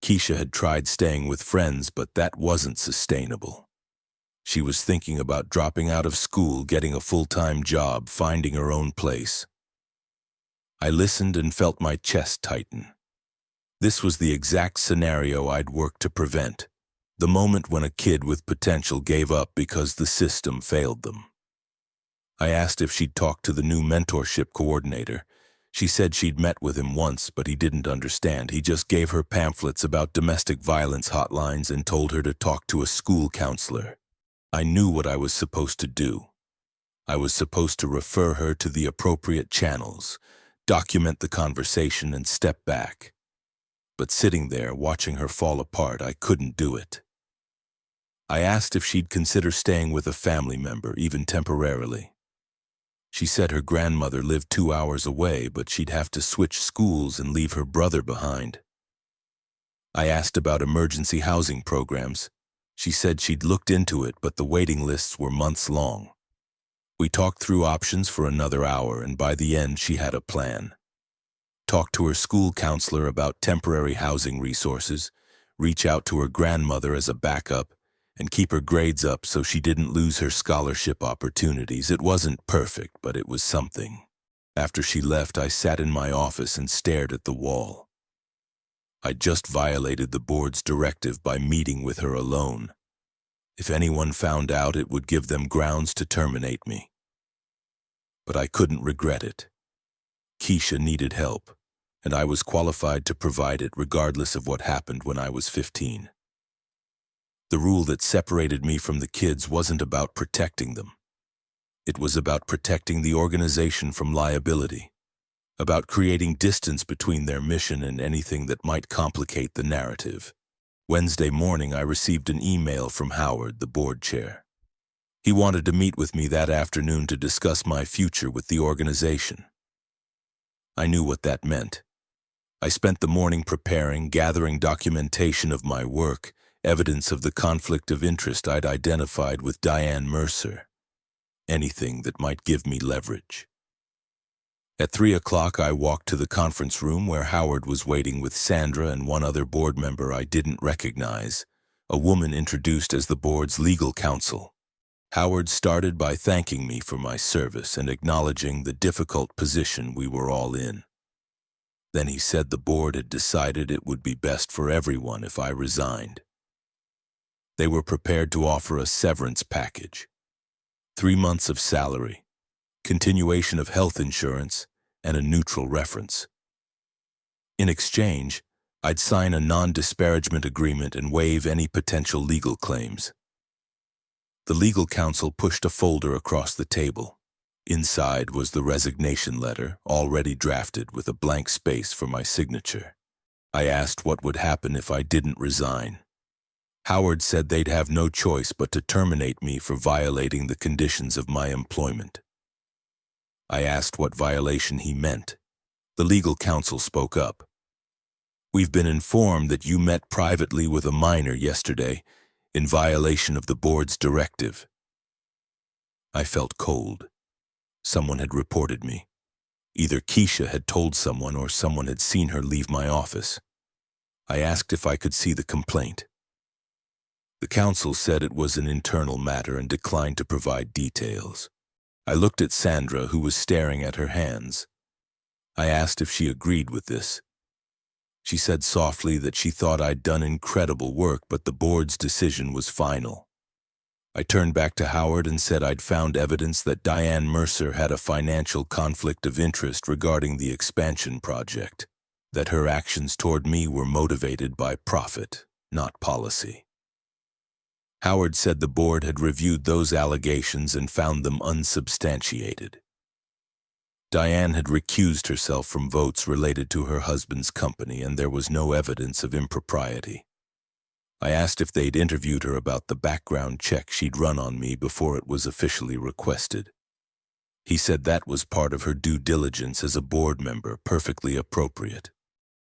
Keisha had tried staying with friends, but that wasn't sustainable. She was thinking about dropping out of school, getting a full-time job, finding her own place. I listened and felt my chest tighten. This was the exact scenario I'd worked to prevent, the moment when a kid with potential gave up because the system failed them. I asked if she'd talked to the new mentorship coordinator. She said she'd met with him once, but he didn't understand. He just gave her pamphlets about domestic violence hotlines and told her to talk to a school counselor. I knew what I was supposed to do. I was supposed to refer her to the appropriate channels, document the conversation, and step back. But sitting there, watching her fall apart, I couldn't do it. I asked if she'd consider staying with a family member, even temporarily. She said her grandmother lived 2 hours away, but she'd have to switch schools and leave her brother behind. I asked about emergency housing programs. She said she'd looked into it, but the waiting lists were months long. We talked through options for another hour, and by the end she had a plan. Talk to her school counselor about temporary housing resources, reach out to her grandmother as a backup, and keep her grades up so she didn't lose her scholarship opportunities. It wasn't perfect, but it was something. After she left, I sat in my office and stared at the wall. I'd just violated the board's directive by meeting with her alone. If anyone found out, it would give them grounds to terminate me. But I couldn't regret it. Keisha needed help, and I was qualified to provide it regardless of what happened when I was 15. The rule that separated me from the kids wasn't about protecting them. It was about protecting the organization from liability, about creating distance between their mission and anything that might complicate the narrative. Wednesday morning, I received an email from Howard, the board chair. He wanted to meet with me that afternoon to discuss my future with the organization. I knew what that meant. I spent the morning preparing, gathering documentation of my work, evidence of the conflict of interest I'd identified with Diane Mercer. Anything that might give me leverage. At 3 o'clock, I walked to the conference room where Howard was waiting with Sandra and one other board member I didn't recognize, a woman introduced as the board's legal counsel. Howard started by thanking me for my service and acknowledging the difficult position we were all in. Then he said the board had decided it would be best for everyone if I resigned. They were prepared to offer a severance package, 3 months of salary, continuation of health insurance, and a neutral reference. In exchange, I'd sign a non-disparagement agreement and waive any potential legal claims. The legal counsel pushed a folder across the table. Inside was the resignation letter, already drafted with a blank space for my signature. I asked what would happen if I didn't resign. Howard said they'd have no choice but to terminate me for violating the conditions of my employment. I asked what violation he meant. The legal counsel spoke up. "We've been informed that you met privately with a minor yesterday in violation of the board's directive." I felt cold. Someone had reported me. Either Keisha had told someone or someone had seen her leave my office. I asked if I could see the complaint. The council said it was an internal matter and declined to provide details. I looked at Sandra, who was staring at her hands. I asked if she agreed with this. She said softly that she thought I'd done incredible work, but the board's decision was final. I turned back to Howard and said I'd found evidence that Diane Mercer had a financial conflict of interest regarding the expansion project, that her actions toward me were motivated by profit, not policy. Howard said the board had reviewed those allegations and found them unsubstantiated. Diane had recused herself from votes related to her husband's company, and there was no evidence of impropriety. I asked if they'd interviewed her about the background check she'd run on me before it was officially requested. He said that was part of her due diligence as a board member, perfectly appropriate.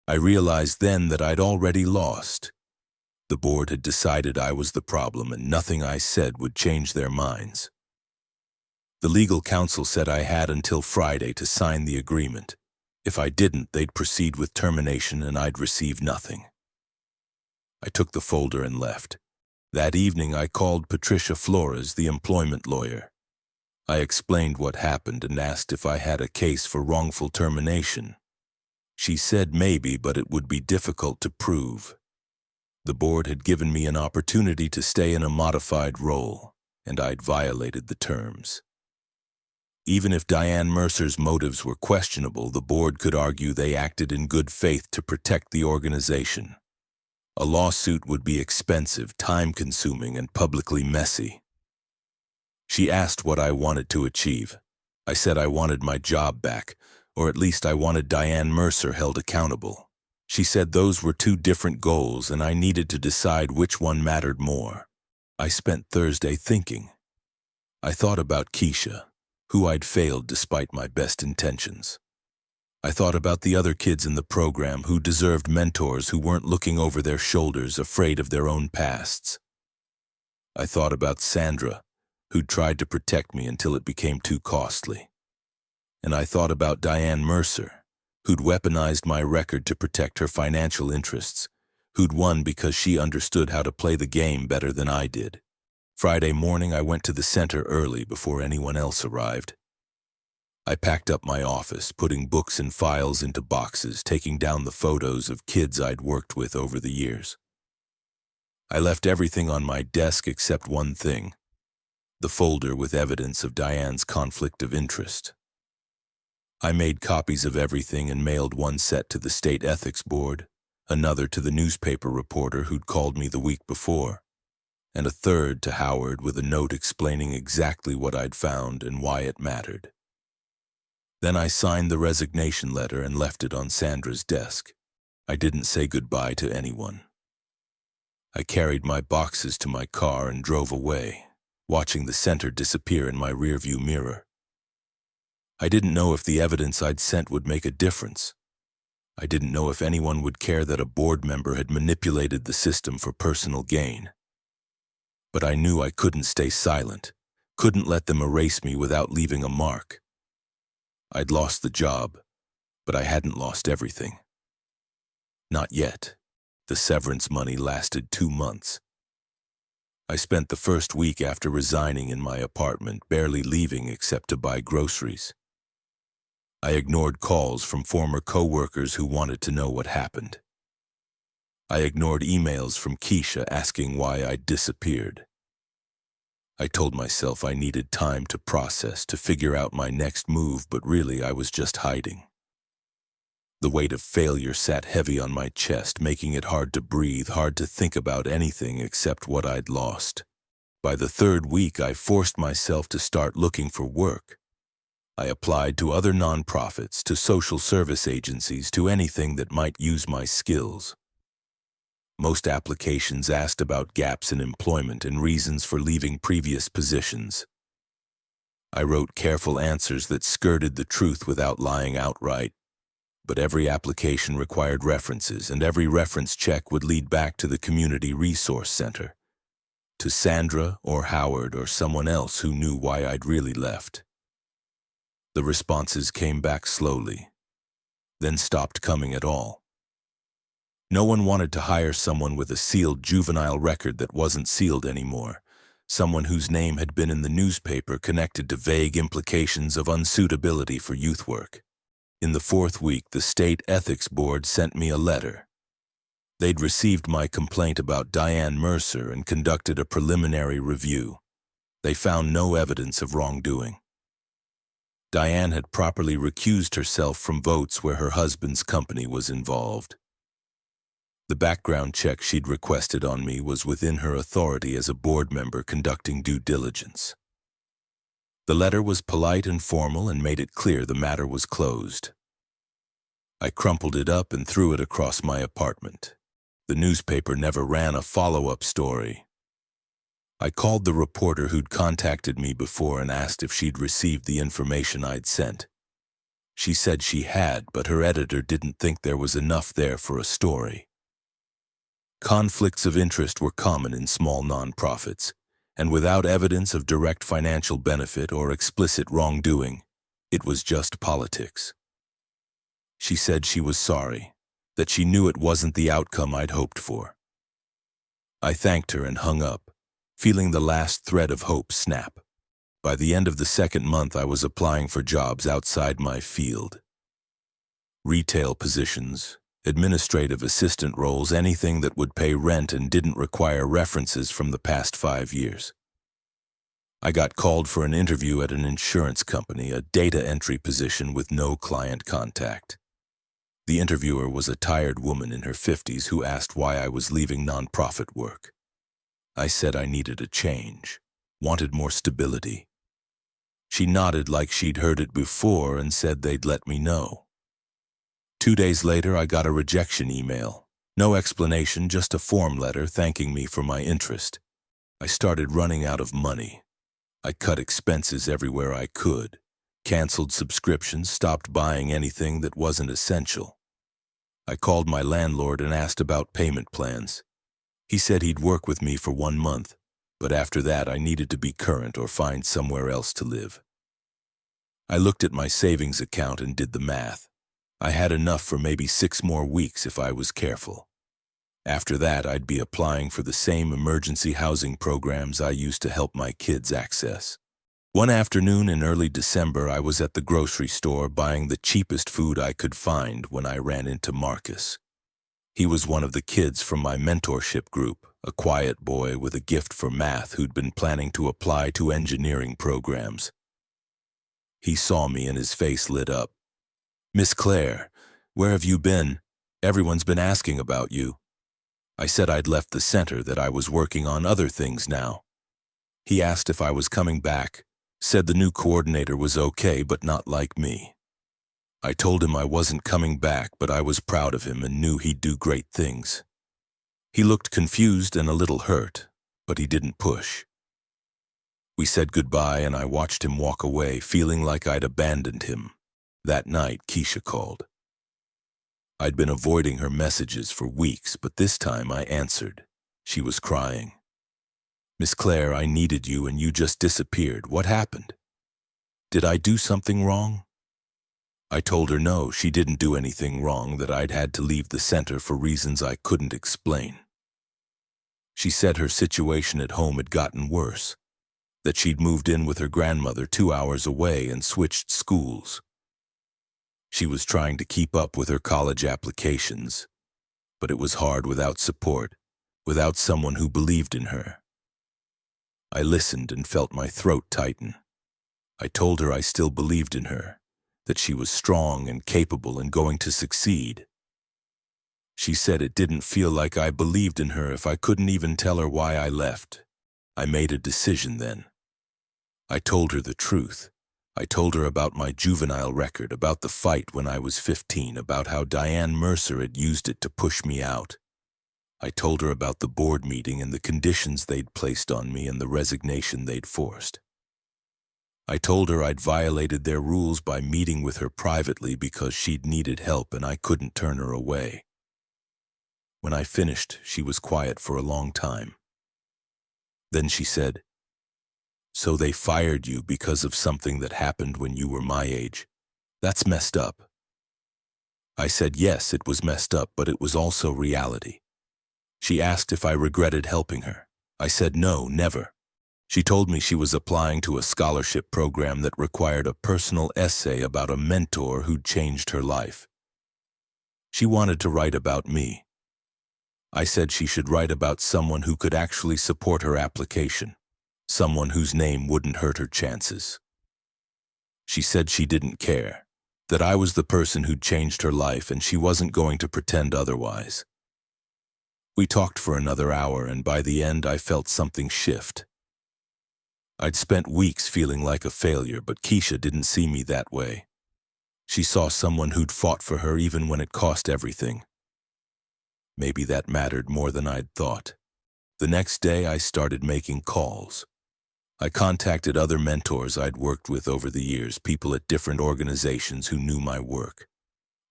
I realized then that I'd already lost. The board had decided I was the problem, and nothing I said would change their minds. The legal counsel said I had until Friday to sign the agreement. If I didn't, they'd proceed with termination and I'd receive nothing. I took the folder and left. That evening I called Patricia Flores, the employment lawyer. I explained what happened and asked if I had a case for wrongful termination. She said maybe, but it would be difficult to prove. The board had given me an opportunity to stay in a modified role, and I'd violated the terms. Even if Diane Mercer's motives were questionable, the board could argue they acted in good faith to protect the organization. A lawsuit would be expensive, time-consuming, and publicly messy. She asked what I wanted to achieve. I said I wanted my job back, or at least I wanted Diane Mercer held accountable. She said those were two different goals and I needed to decide which one mattered more. I spent Thursday thinking. I thought about Keisha, who I'd failed despite my best intentions. I thought about the other kids in the program who deserved mentors who weren't looking over their shoulders, afraid of their own pasts. I thought about Sandra, who'd tried to protect me until it became too costly. And I thought about Diane Mercer, who'd weaponized my record to protect her financial interests, who'd won because she understood how to play the game better than I did. Friday morning, I went to the center early before anyone else arrived. I packed up my office, putting books and files into boxes, taking down the photos of kids I'd worked with over the years. I left everything on my desk except one thing, the folder with evidence of Diane's conflict of interest. I made copies of everything and mailed one set to the state ethics board, another to the newspaper reporter who'd called me the week before, and a third to Howard with a note explaining exactly what I'd found and why it mattered. Then I signed the resignation letter and left it on Sandra's desk. I didn't say goodbye to anyone. I carried my boxes to my car and drove away, watching the center disappear in my rearview mirror. I didn't know if the evidence I'd sent would make a difference. I didn't know if anyone would care that a board member had manipulated the system for personal gain. But I knew I couldn't stay silent, couldn't let them erase me without leaving a mark. I'd lost the job, but I hadn't lost everything. Not yet. The severance money lasted 2 months. I spent the first week after resigning in my apartment, barely leaving except to buy groceries. I ignored calls from former co-workers who wanted to know what happened. I ignored emails from Keisha asking why I'd disappeared. I told myself I needed time to process, to figure out my next move, but really I was just hiding. The weight of failure sat heavy on my chest, making it hard to breathe, hard to think about anything except what I'd lost. By the 3rd week, I forced myself to start looking for work. I applied to other nonprofits, to social service agencies, to anything that might use my skills. Most applications asked about gaps in employment and reasons for leaving previous positions. I wrote careful answers that skirted the truth without lying outright, but every application required references, and every reference check would lead back to the Community Resource Center, to Sandra or Howard or someone else who knew why I'd really left. The responses came back slowly, then stopped coming at all. No one wanted to hire someone with a sealed juvenile record that wasn't sealed anymore, someone whose name had been in the newspaper connected to vague implications of unsuitability for youth work. In the fourth week, the state ethics board sent me a letter. They'd received my complaint about Diane Mercer and conducted a preliminary review. They found no evidence of wrongdoing. Diane had properly recused herself from votes where her husband's company was involved. The background check she'd requested on me was within her authority as a board member conducting due diligence. The letter was polite and formal and made it clear the matter was closed. I crumpled it up and threw it across my apartment. The newspaper never ran a follow-up story. I called the reporter who'd contacted me before and asked if she'd received the information I'd sent. She said she had, but her editor didn't think there was enough there for a story. Conflicts of interest were common in small nonprofits, and without evidence of direct financial benefit or explicit wrongdoing, it was just politics. She said she was sorry, that she knew it wasn't the outcome I'd hoped for. I thanked her and hung up, feeling the last thread of hope snap. By the end of the second month, I was applying for jobs outside my field. Retail positions, administrative assistant roles, anything that would pay rent and didn't require references from the past 5 years. I got called for an interview at an insurance company, a data entry position with no client contact. The interviewer was a tired woman in her 50s who asked why I was leaving nonprofit work. I said I needed a change, wanted more stability. She nodded like she'd heard it before and said they'd let me know. 2 days later, I got a rejection email. No explanation, just a form letter thanking me for my interest. I started running out of money. I cut expenses everywhere I could, canceled subscriptions, stopped buying anything that wasn't essential. I called my landlord and asked about payment plans. He said he'd work with me for 1 month, but after that I needed to be current or find somewhere else to live. I looked at my savings account and did the math. I had enough for maybe 6 more weeks if I was careful. After that, I'd be applying for the same emergency housing programs I used to help my kids access. One afternoon in early December, I was at the grocery store buying the cheapest food I could find when I ran into Marcus. He was one of the kids from my mentorship group, a quiet boy with a gift for math who'd been planning to apply to engineering programs. He saw me and his face lit up. "Miss Claire, where have you been? Everyone's been asking about you." I said I'd left the center, that I was working on other things now. He asked if I was coming back, said the new coordinator was okay but not like me. I told him I wasn't coming back, but I was proud of him and knew he'd do great things. He looked confused and a little hurt, but he didn't push. We said goodbye and I watched him walk away, feeling like I'd abandoned him. That night, Keisha called. I'd been avoiding her messages for weeks, but this time I answered. She was crying. "Miss Claire, I needed you and you just disappeared. What happened? Did I do something wrong?" I told her no, she didn't do anything wrong, that I'd had to leave the center for reasons I couldn't explain. She said her situation at home had gotten worse, that she'd moved in with her grandmother 2 hours away and switched schools. She was trying to keep up with her college applications, but it was hard without support, without someone who believed in her. I listened and felt my throat tighten. I told her I still believed in her, that she was strong and capable and going to succeed. She said it didn't feel like I believed in her if I couldn't even tell her why I left. I made a decision then. I told her the truth. I told her about my juvenile record, about the fight when I was 15, about how Diane Mercer had used it to push me out. I told her about the board meeting and the conditions they'd placed on me and the resignation they'd forced. I told her I'd violated their rules by meeting with her privately because she'd needed help and I couldn't turn her away. When I finished, she was quiet for a long time. Then she said, "So they fired you because of something that happened when you were my age? That's messed up." I said yes, it was messed up, but it was also reality. She asked if I regretted helping her. I said no, never. She told me she was applying to a scholarship program that required a personal essay about a mentor who'd changed her life. She wanted to write about me. I said she should write about someone who could actually support her application, someone whose name wouldn't hurt her chances. She said she didn't care, that I was the person who'd changed her life and she wasn't going to pretend otherwise. We talked for another hour, and by the end I felt something shift. I'd spent weeks feeling like a failure, but Keisha didn't see me that way. She saw someone who'd fought for her even when it cost everything. Maybe that mattered more than I'd thought. The next day I started making calls. I contacted other mentors I'd worked with over the years, people at different organizations who knew my work.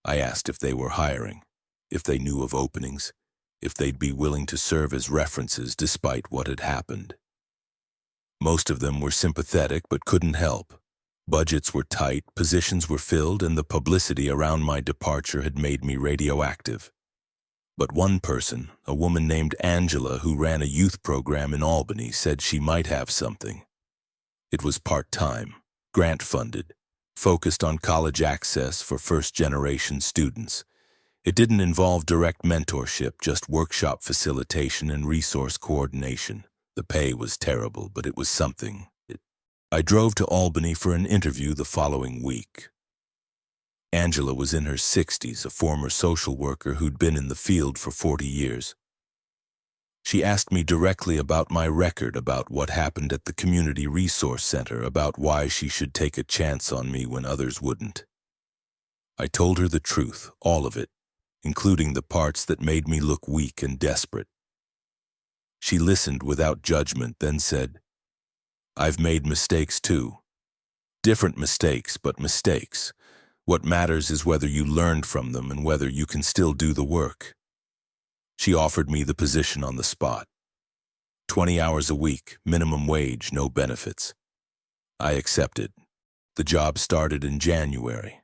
I asked if they were hiring, if they knew of openings, if they'd be willing to serve as references despite what had happened. Most of them were sympathetic but couldn't help. Budgets were tight, positions were filled, and the publicity around my departure had made me radioactive. But one person, a woman named Angela who ran a youth program in Albany, said she might have something. It was part-time, grant-funded, focused on college access for first-generation students. It didn't involve direct mentorship, just workshop facilitation and resource coordination. The pay was terrible, but it was something. I drove to Albany for an interview the following week. Angela was in her 60s, a former social worker who'd been in the field for 40 years. She asked me directly about my record, about what happened at the Community Resource Center, about why she should take a chance on me when others wouldn't. I told her the truth, all of it, including the parts that made me look weak and desperate. She listened without judgment, then said, "I've made mistakes too. Different mistakes, but mistakes. What matters is whether you learned from them and whether you can still do the work." She offered me the position on the spot. 20 hours a week, minimum wage, no benefits. I accepted. The job started in January.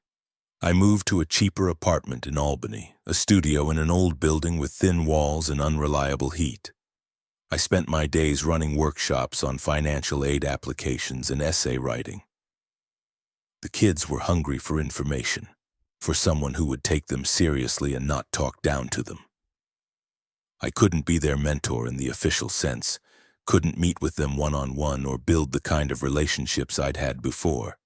I moved to a cheaper apartment in Albany, a studio in an old building with thin walls and unreliable heat. I spent my days running workshops on financial aid applications and essay writing. The kids were hungry for information, for someone who would take them seriously and not talk down to them. I couldn't be their mentor in the official sense, couldn't meet with them one-on-one or build the kind of relationships I'd had before.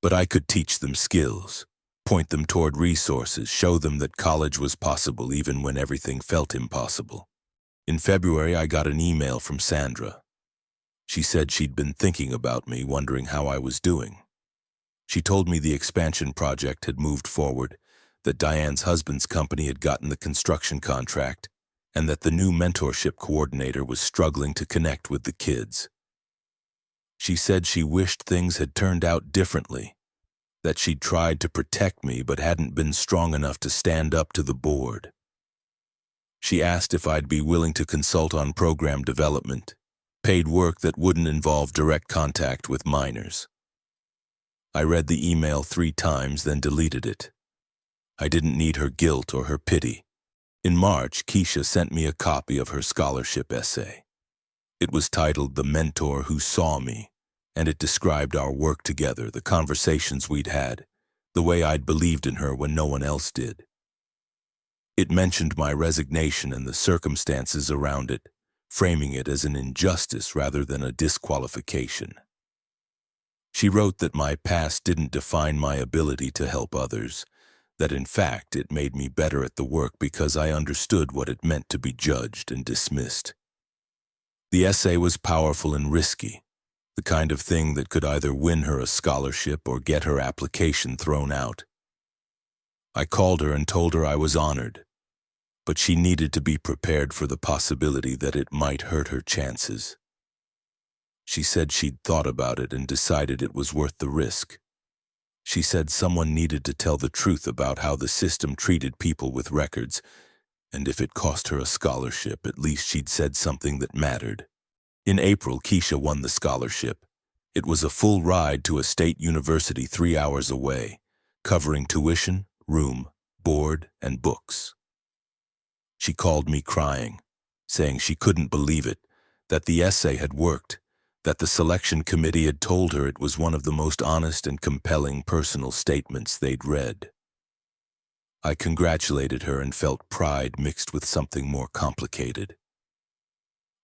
But I could teach them skills, point them toward resources, show them that college was possible even when everything felt impossible. In February, I got an email from Sandra. She said she'd been thinking about me, wondering how I was doing. She told me the expansion project had moved forward, that Diane's husband's company had gotten the construction contract, and that the new mentorship coordinator was struggling to connect with the kids. She said she wished things had turned out differently, that she'd tried to protect me but hadn't been strong enough to stand up to the board. She asked if I'd be willing to consult on program development, paid work that wouldn't involve direct contact with minors. I read the email 3 times, then deleted it. I didn't need her guilt or her pity. In March, Keisha sent me a copy of her scholarship essay. It was titled "The Mentor Who Saw Me," and it described our work together, the conversations we'd had, the way I'd believed in her when no one else did. It mentioned my resignation and the circumstances around it, framing it as an injustice rather than a disqualification. She wrote that my past didn't define my ability to help others, that in fact it made me better at the work because I understood what it meant to be judged and dismissed. The essay was powerful and risky, the kind of thing that could either win her a scholarship or get her application thrown out. I called her and told her I was honored, but she needed to be prepared for the possibility that it might hurt her chances. She said she'd thought about it and decided it was worth the risk. She said someone needed to tell the truth about how the system treated people with records, and if it cost her a scholarship, at least she'd said something that mattered. In April, Keisha won the scholarship. It was a full ride to a state university 3 hours away, covering tuition, room, board, and books. She called me crying, saying she couldn't believe it, that the essay had worked, that the selection committee had told her it was one of the most honest and compelling personal statements they'd read. I congratulated her and felt pride mixed with something more complicated.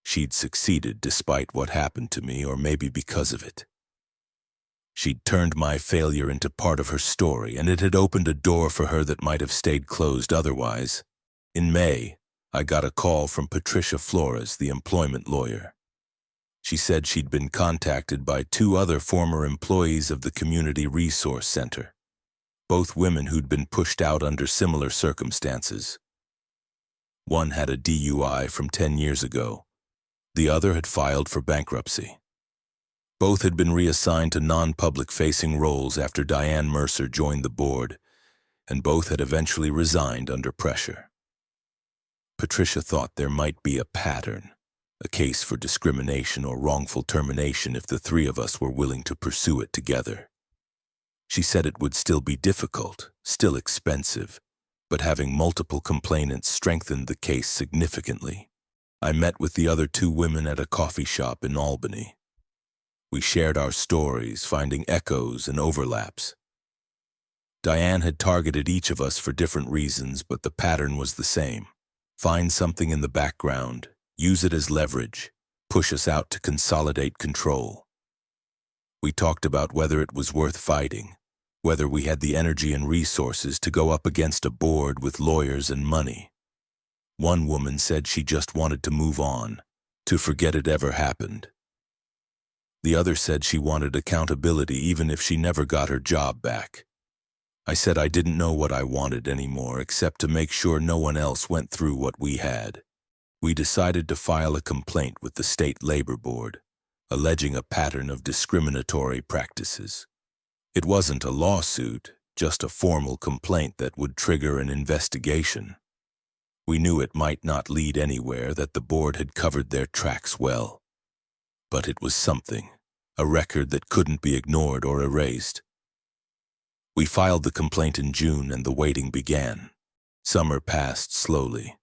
She'd succeeded despite what happened to me, or maybe because of it. She'd turned my failure into part of her story, and it had opened a door for her that might have stayed closed otherwise. In May, I got a call from Patricia Flores, the employment lawyer. She said she'd been contacted by 2 other former employees of the Community Resource Center, both women who'd been pushed out under similar circumstances. One had a DUI from 10 years ago. The other had filed for bankruptcy. Both had been reassigned to non-public-facing roles after Diane Mercer joined the board, and both had eventually resigned under pressure. Patricia thought there might be a pattern, a case for discrimination or wrongful termination if the 3 of us were willing to pursue it together. She said it would still be difficult, still expensive, but having multiple complainants strengthened the case significantly. I met with the other 2 women at a coffee shop in Albany. We shared our stories, finding echoes and overlaps. Diane had targeted each of us for different reasons, but the pattern was the same. Find something in the background, use it as leverage, push us out to consolidate control. We talked about whether it was worth fighting, whether we had the energy and resources to go up against a board with lawyers and money. One woman said she just wanted to move on, to forget it ever happened. The other said she wanted accountability even if she never got her job back. I said I didn't know what I wanted anymore except to make sure no one else went through what we had. We decided to file a complaint with the State Labor Board, alleging a pattern of discriminatory practices. It wasn't a lawsuit, just a formal complaint that would trigger an investigation. We knew it might not lead anywhere, that the board had covered their tracks well. But it was something, a record that couldn't be ignored or erased. We filed the complaint in June and the waiting began. Summer passed slowly.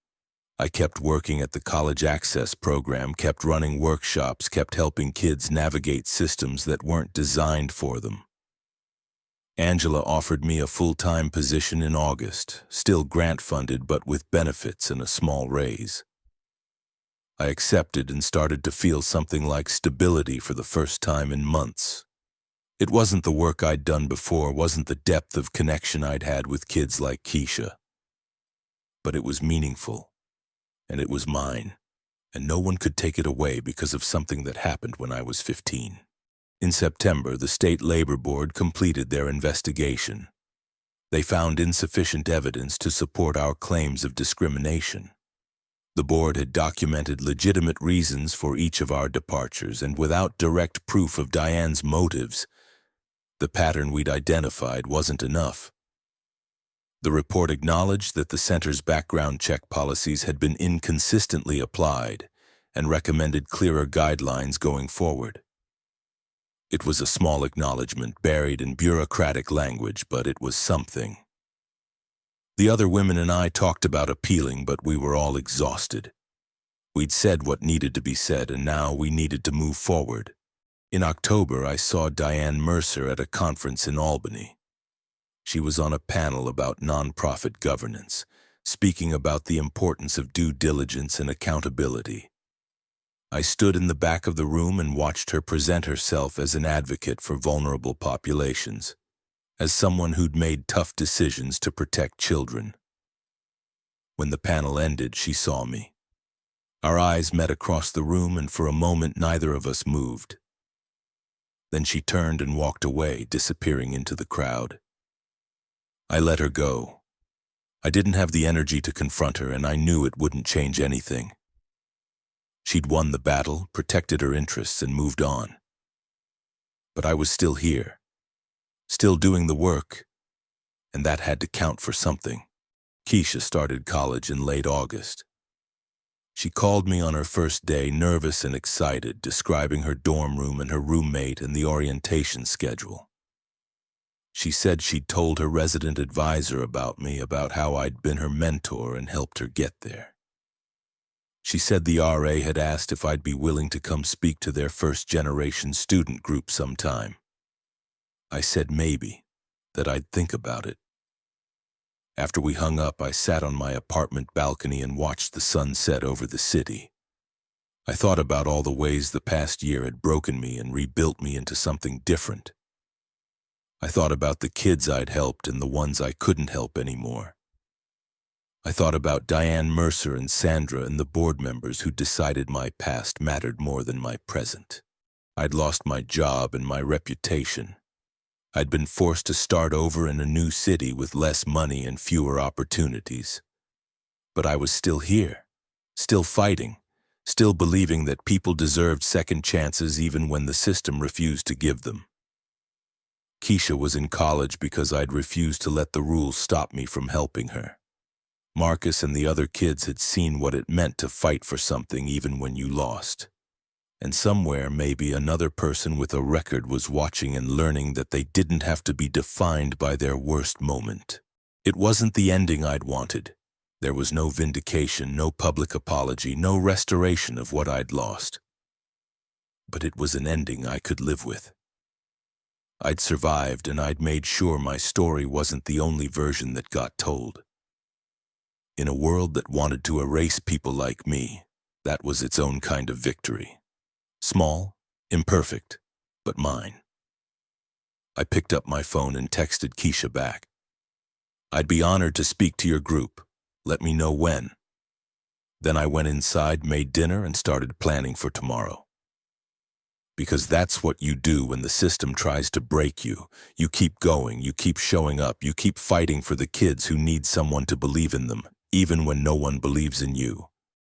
I kept working at the college access program, kept running workshops, kept helping kids navigate systems that weren't designed for them. Angela offered me a full-time position in August, still grant-funded but with benefits and a small raise. I accepted and started to feel something like stability for the first time in months. It wasn't the work I'd done before, wasn't the depth of connection I'd had with kids like Keisha. But it was meaningful, and it was mine, and no one could take it away because of something that happened when I was 15. In September, the State Labor Board completed their investigation. They found insufficient evidence to support our claims of discrimination. The board had documented legitimate reasons for each of our departures, and without direct proof of Diane's motives, the pattern we'd identified wasn't enough. The report acknowledged that the center's background check policies had been inconsistently applied and recommended clearer guidelines going forward. It was a small acknowledgement buried in bureaucratic language, but it was something. The other women and I talked about appealing, but we were all exhausted. We'd said what needed to be said, and now we needed to move forward. In October, I saw Diane Mercer at a conference in Albany. She was on a panel about nonprofit governance, speaking about the importance of due diligence and accountability. I stood in the back of the room and watched her present herself as an advocate for vulnerable populations, as someone who'd made tough decisions to protect children. When the panel ended, she saw me. Our eyes met across the room, and for a moment neither of us moved. Then she turned and walked away, disappearing into the crowd. I let her go. I didn't have the energy to confront her, and I knew it wouldn't change anything. She'd won the battle, protected her interests, and moved on. But I was still here, still doing the work, and that had to count for something. Keisha started college in late August. She called me on her first day, nervous and excited, describing her dorm room and her roommate and the orientation schedule. She said she'd told her resident advisor about me, about how I'd been her mentor and helped her get there. She said the RA had asked if I'd be willing to come speak to their first-generation student group sometime. I said maybe, that I'd think about it. After we hung up, I sat on my apartment balcony and watched the sun set over the city. I thought about all the ways the past year had broken me and rebuilt me into something different. I thought about the kids I'd helped and the ones I couldn't help anymore. I thought about Diane Mercer and Sandra and the board members who decided my past mattered more than my present. I'd lost my job and my reputation. I'd been forced to start over in a new city with less money and fewer opportunities. But I was still here, still fighting, still believing that people deserved second chances even when the system refused to give them. Keisha was in college because I'd refused to let the rules stop me from helping her. Marcus and the other kids had seen what it meant to fight for something even when you lost. And somewhere, maybe another person with a record was watching and learning that they didn't have to be defined by their worst moment. It wasn't the ending I'd wanted. There was no vindication, no public apology, no restoration of what I'd lost. But it was an ending I could live with. I'd survived, and I'd made sure my story wasn't the only version that got told. In a world that wanted to erase people like me, that was its own kind of victory. Small, imperfect, but mine. I picked up my phone and texted Keisha back. "I'd be honored to speak to your group. Let me know when." Then I went inside, made dinner, and started planning for tomorrow. Because that's what you do when the system tries to break you. You keep going, you keep showing up, you keep fighting for the kids who need someone to believe in them, even when no one believes in you.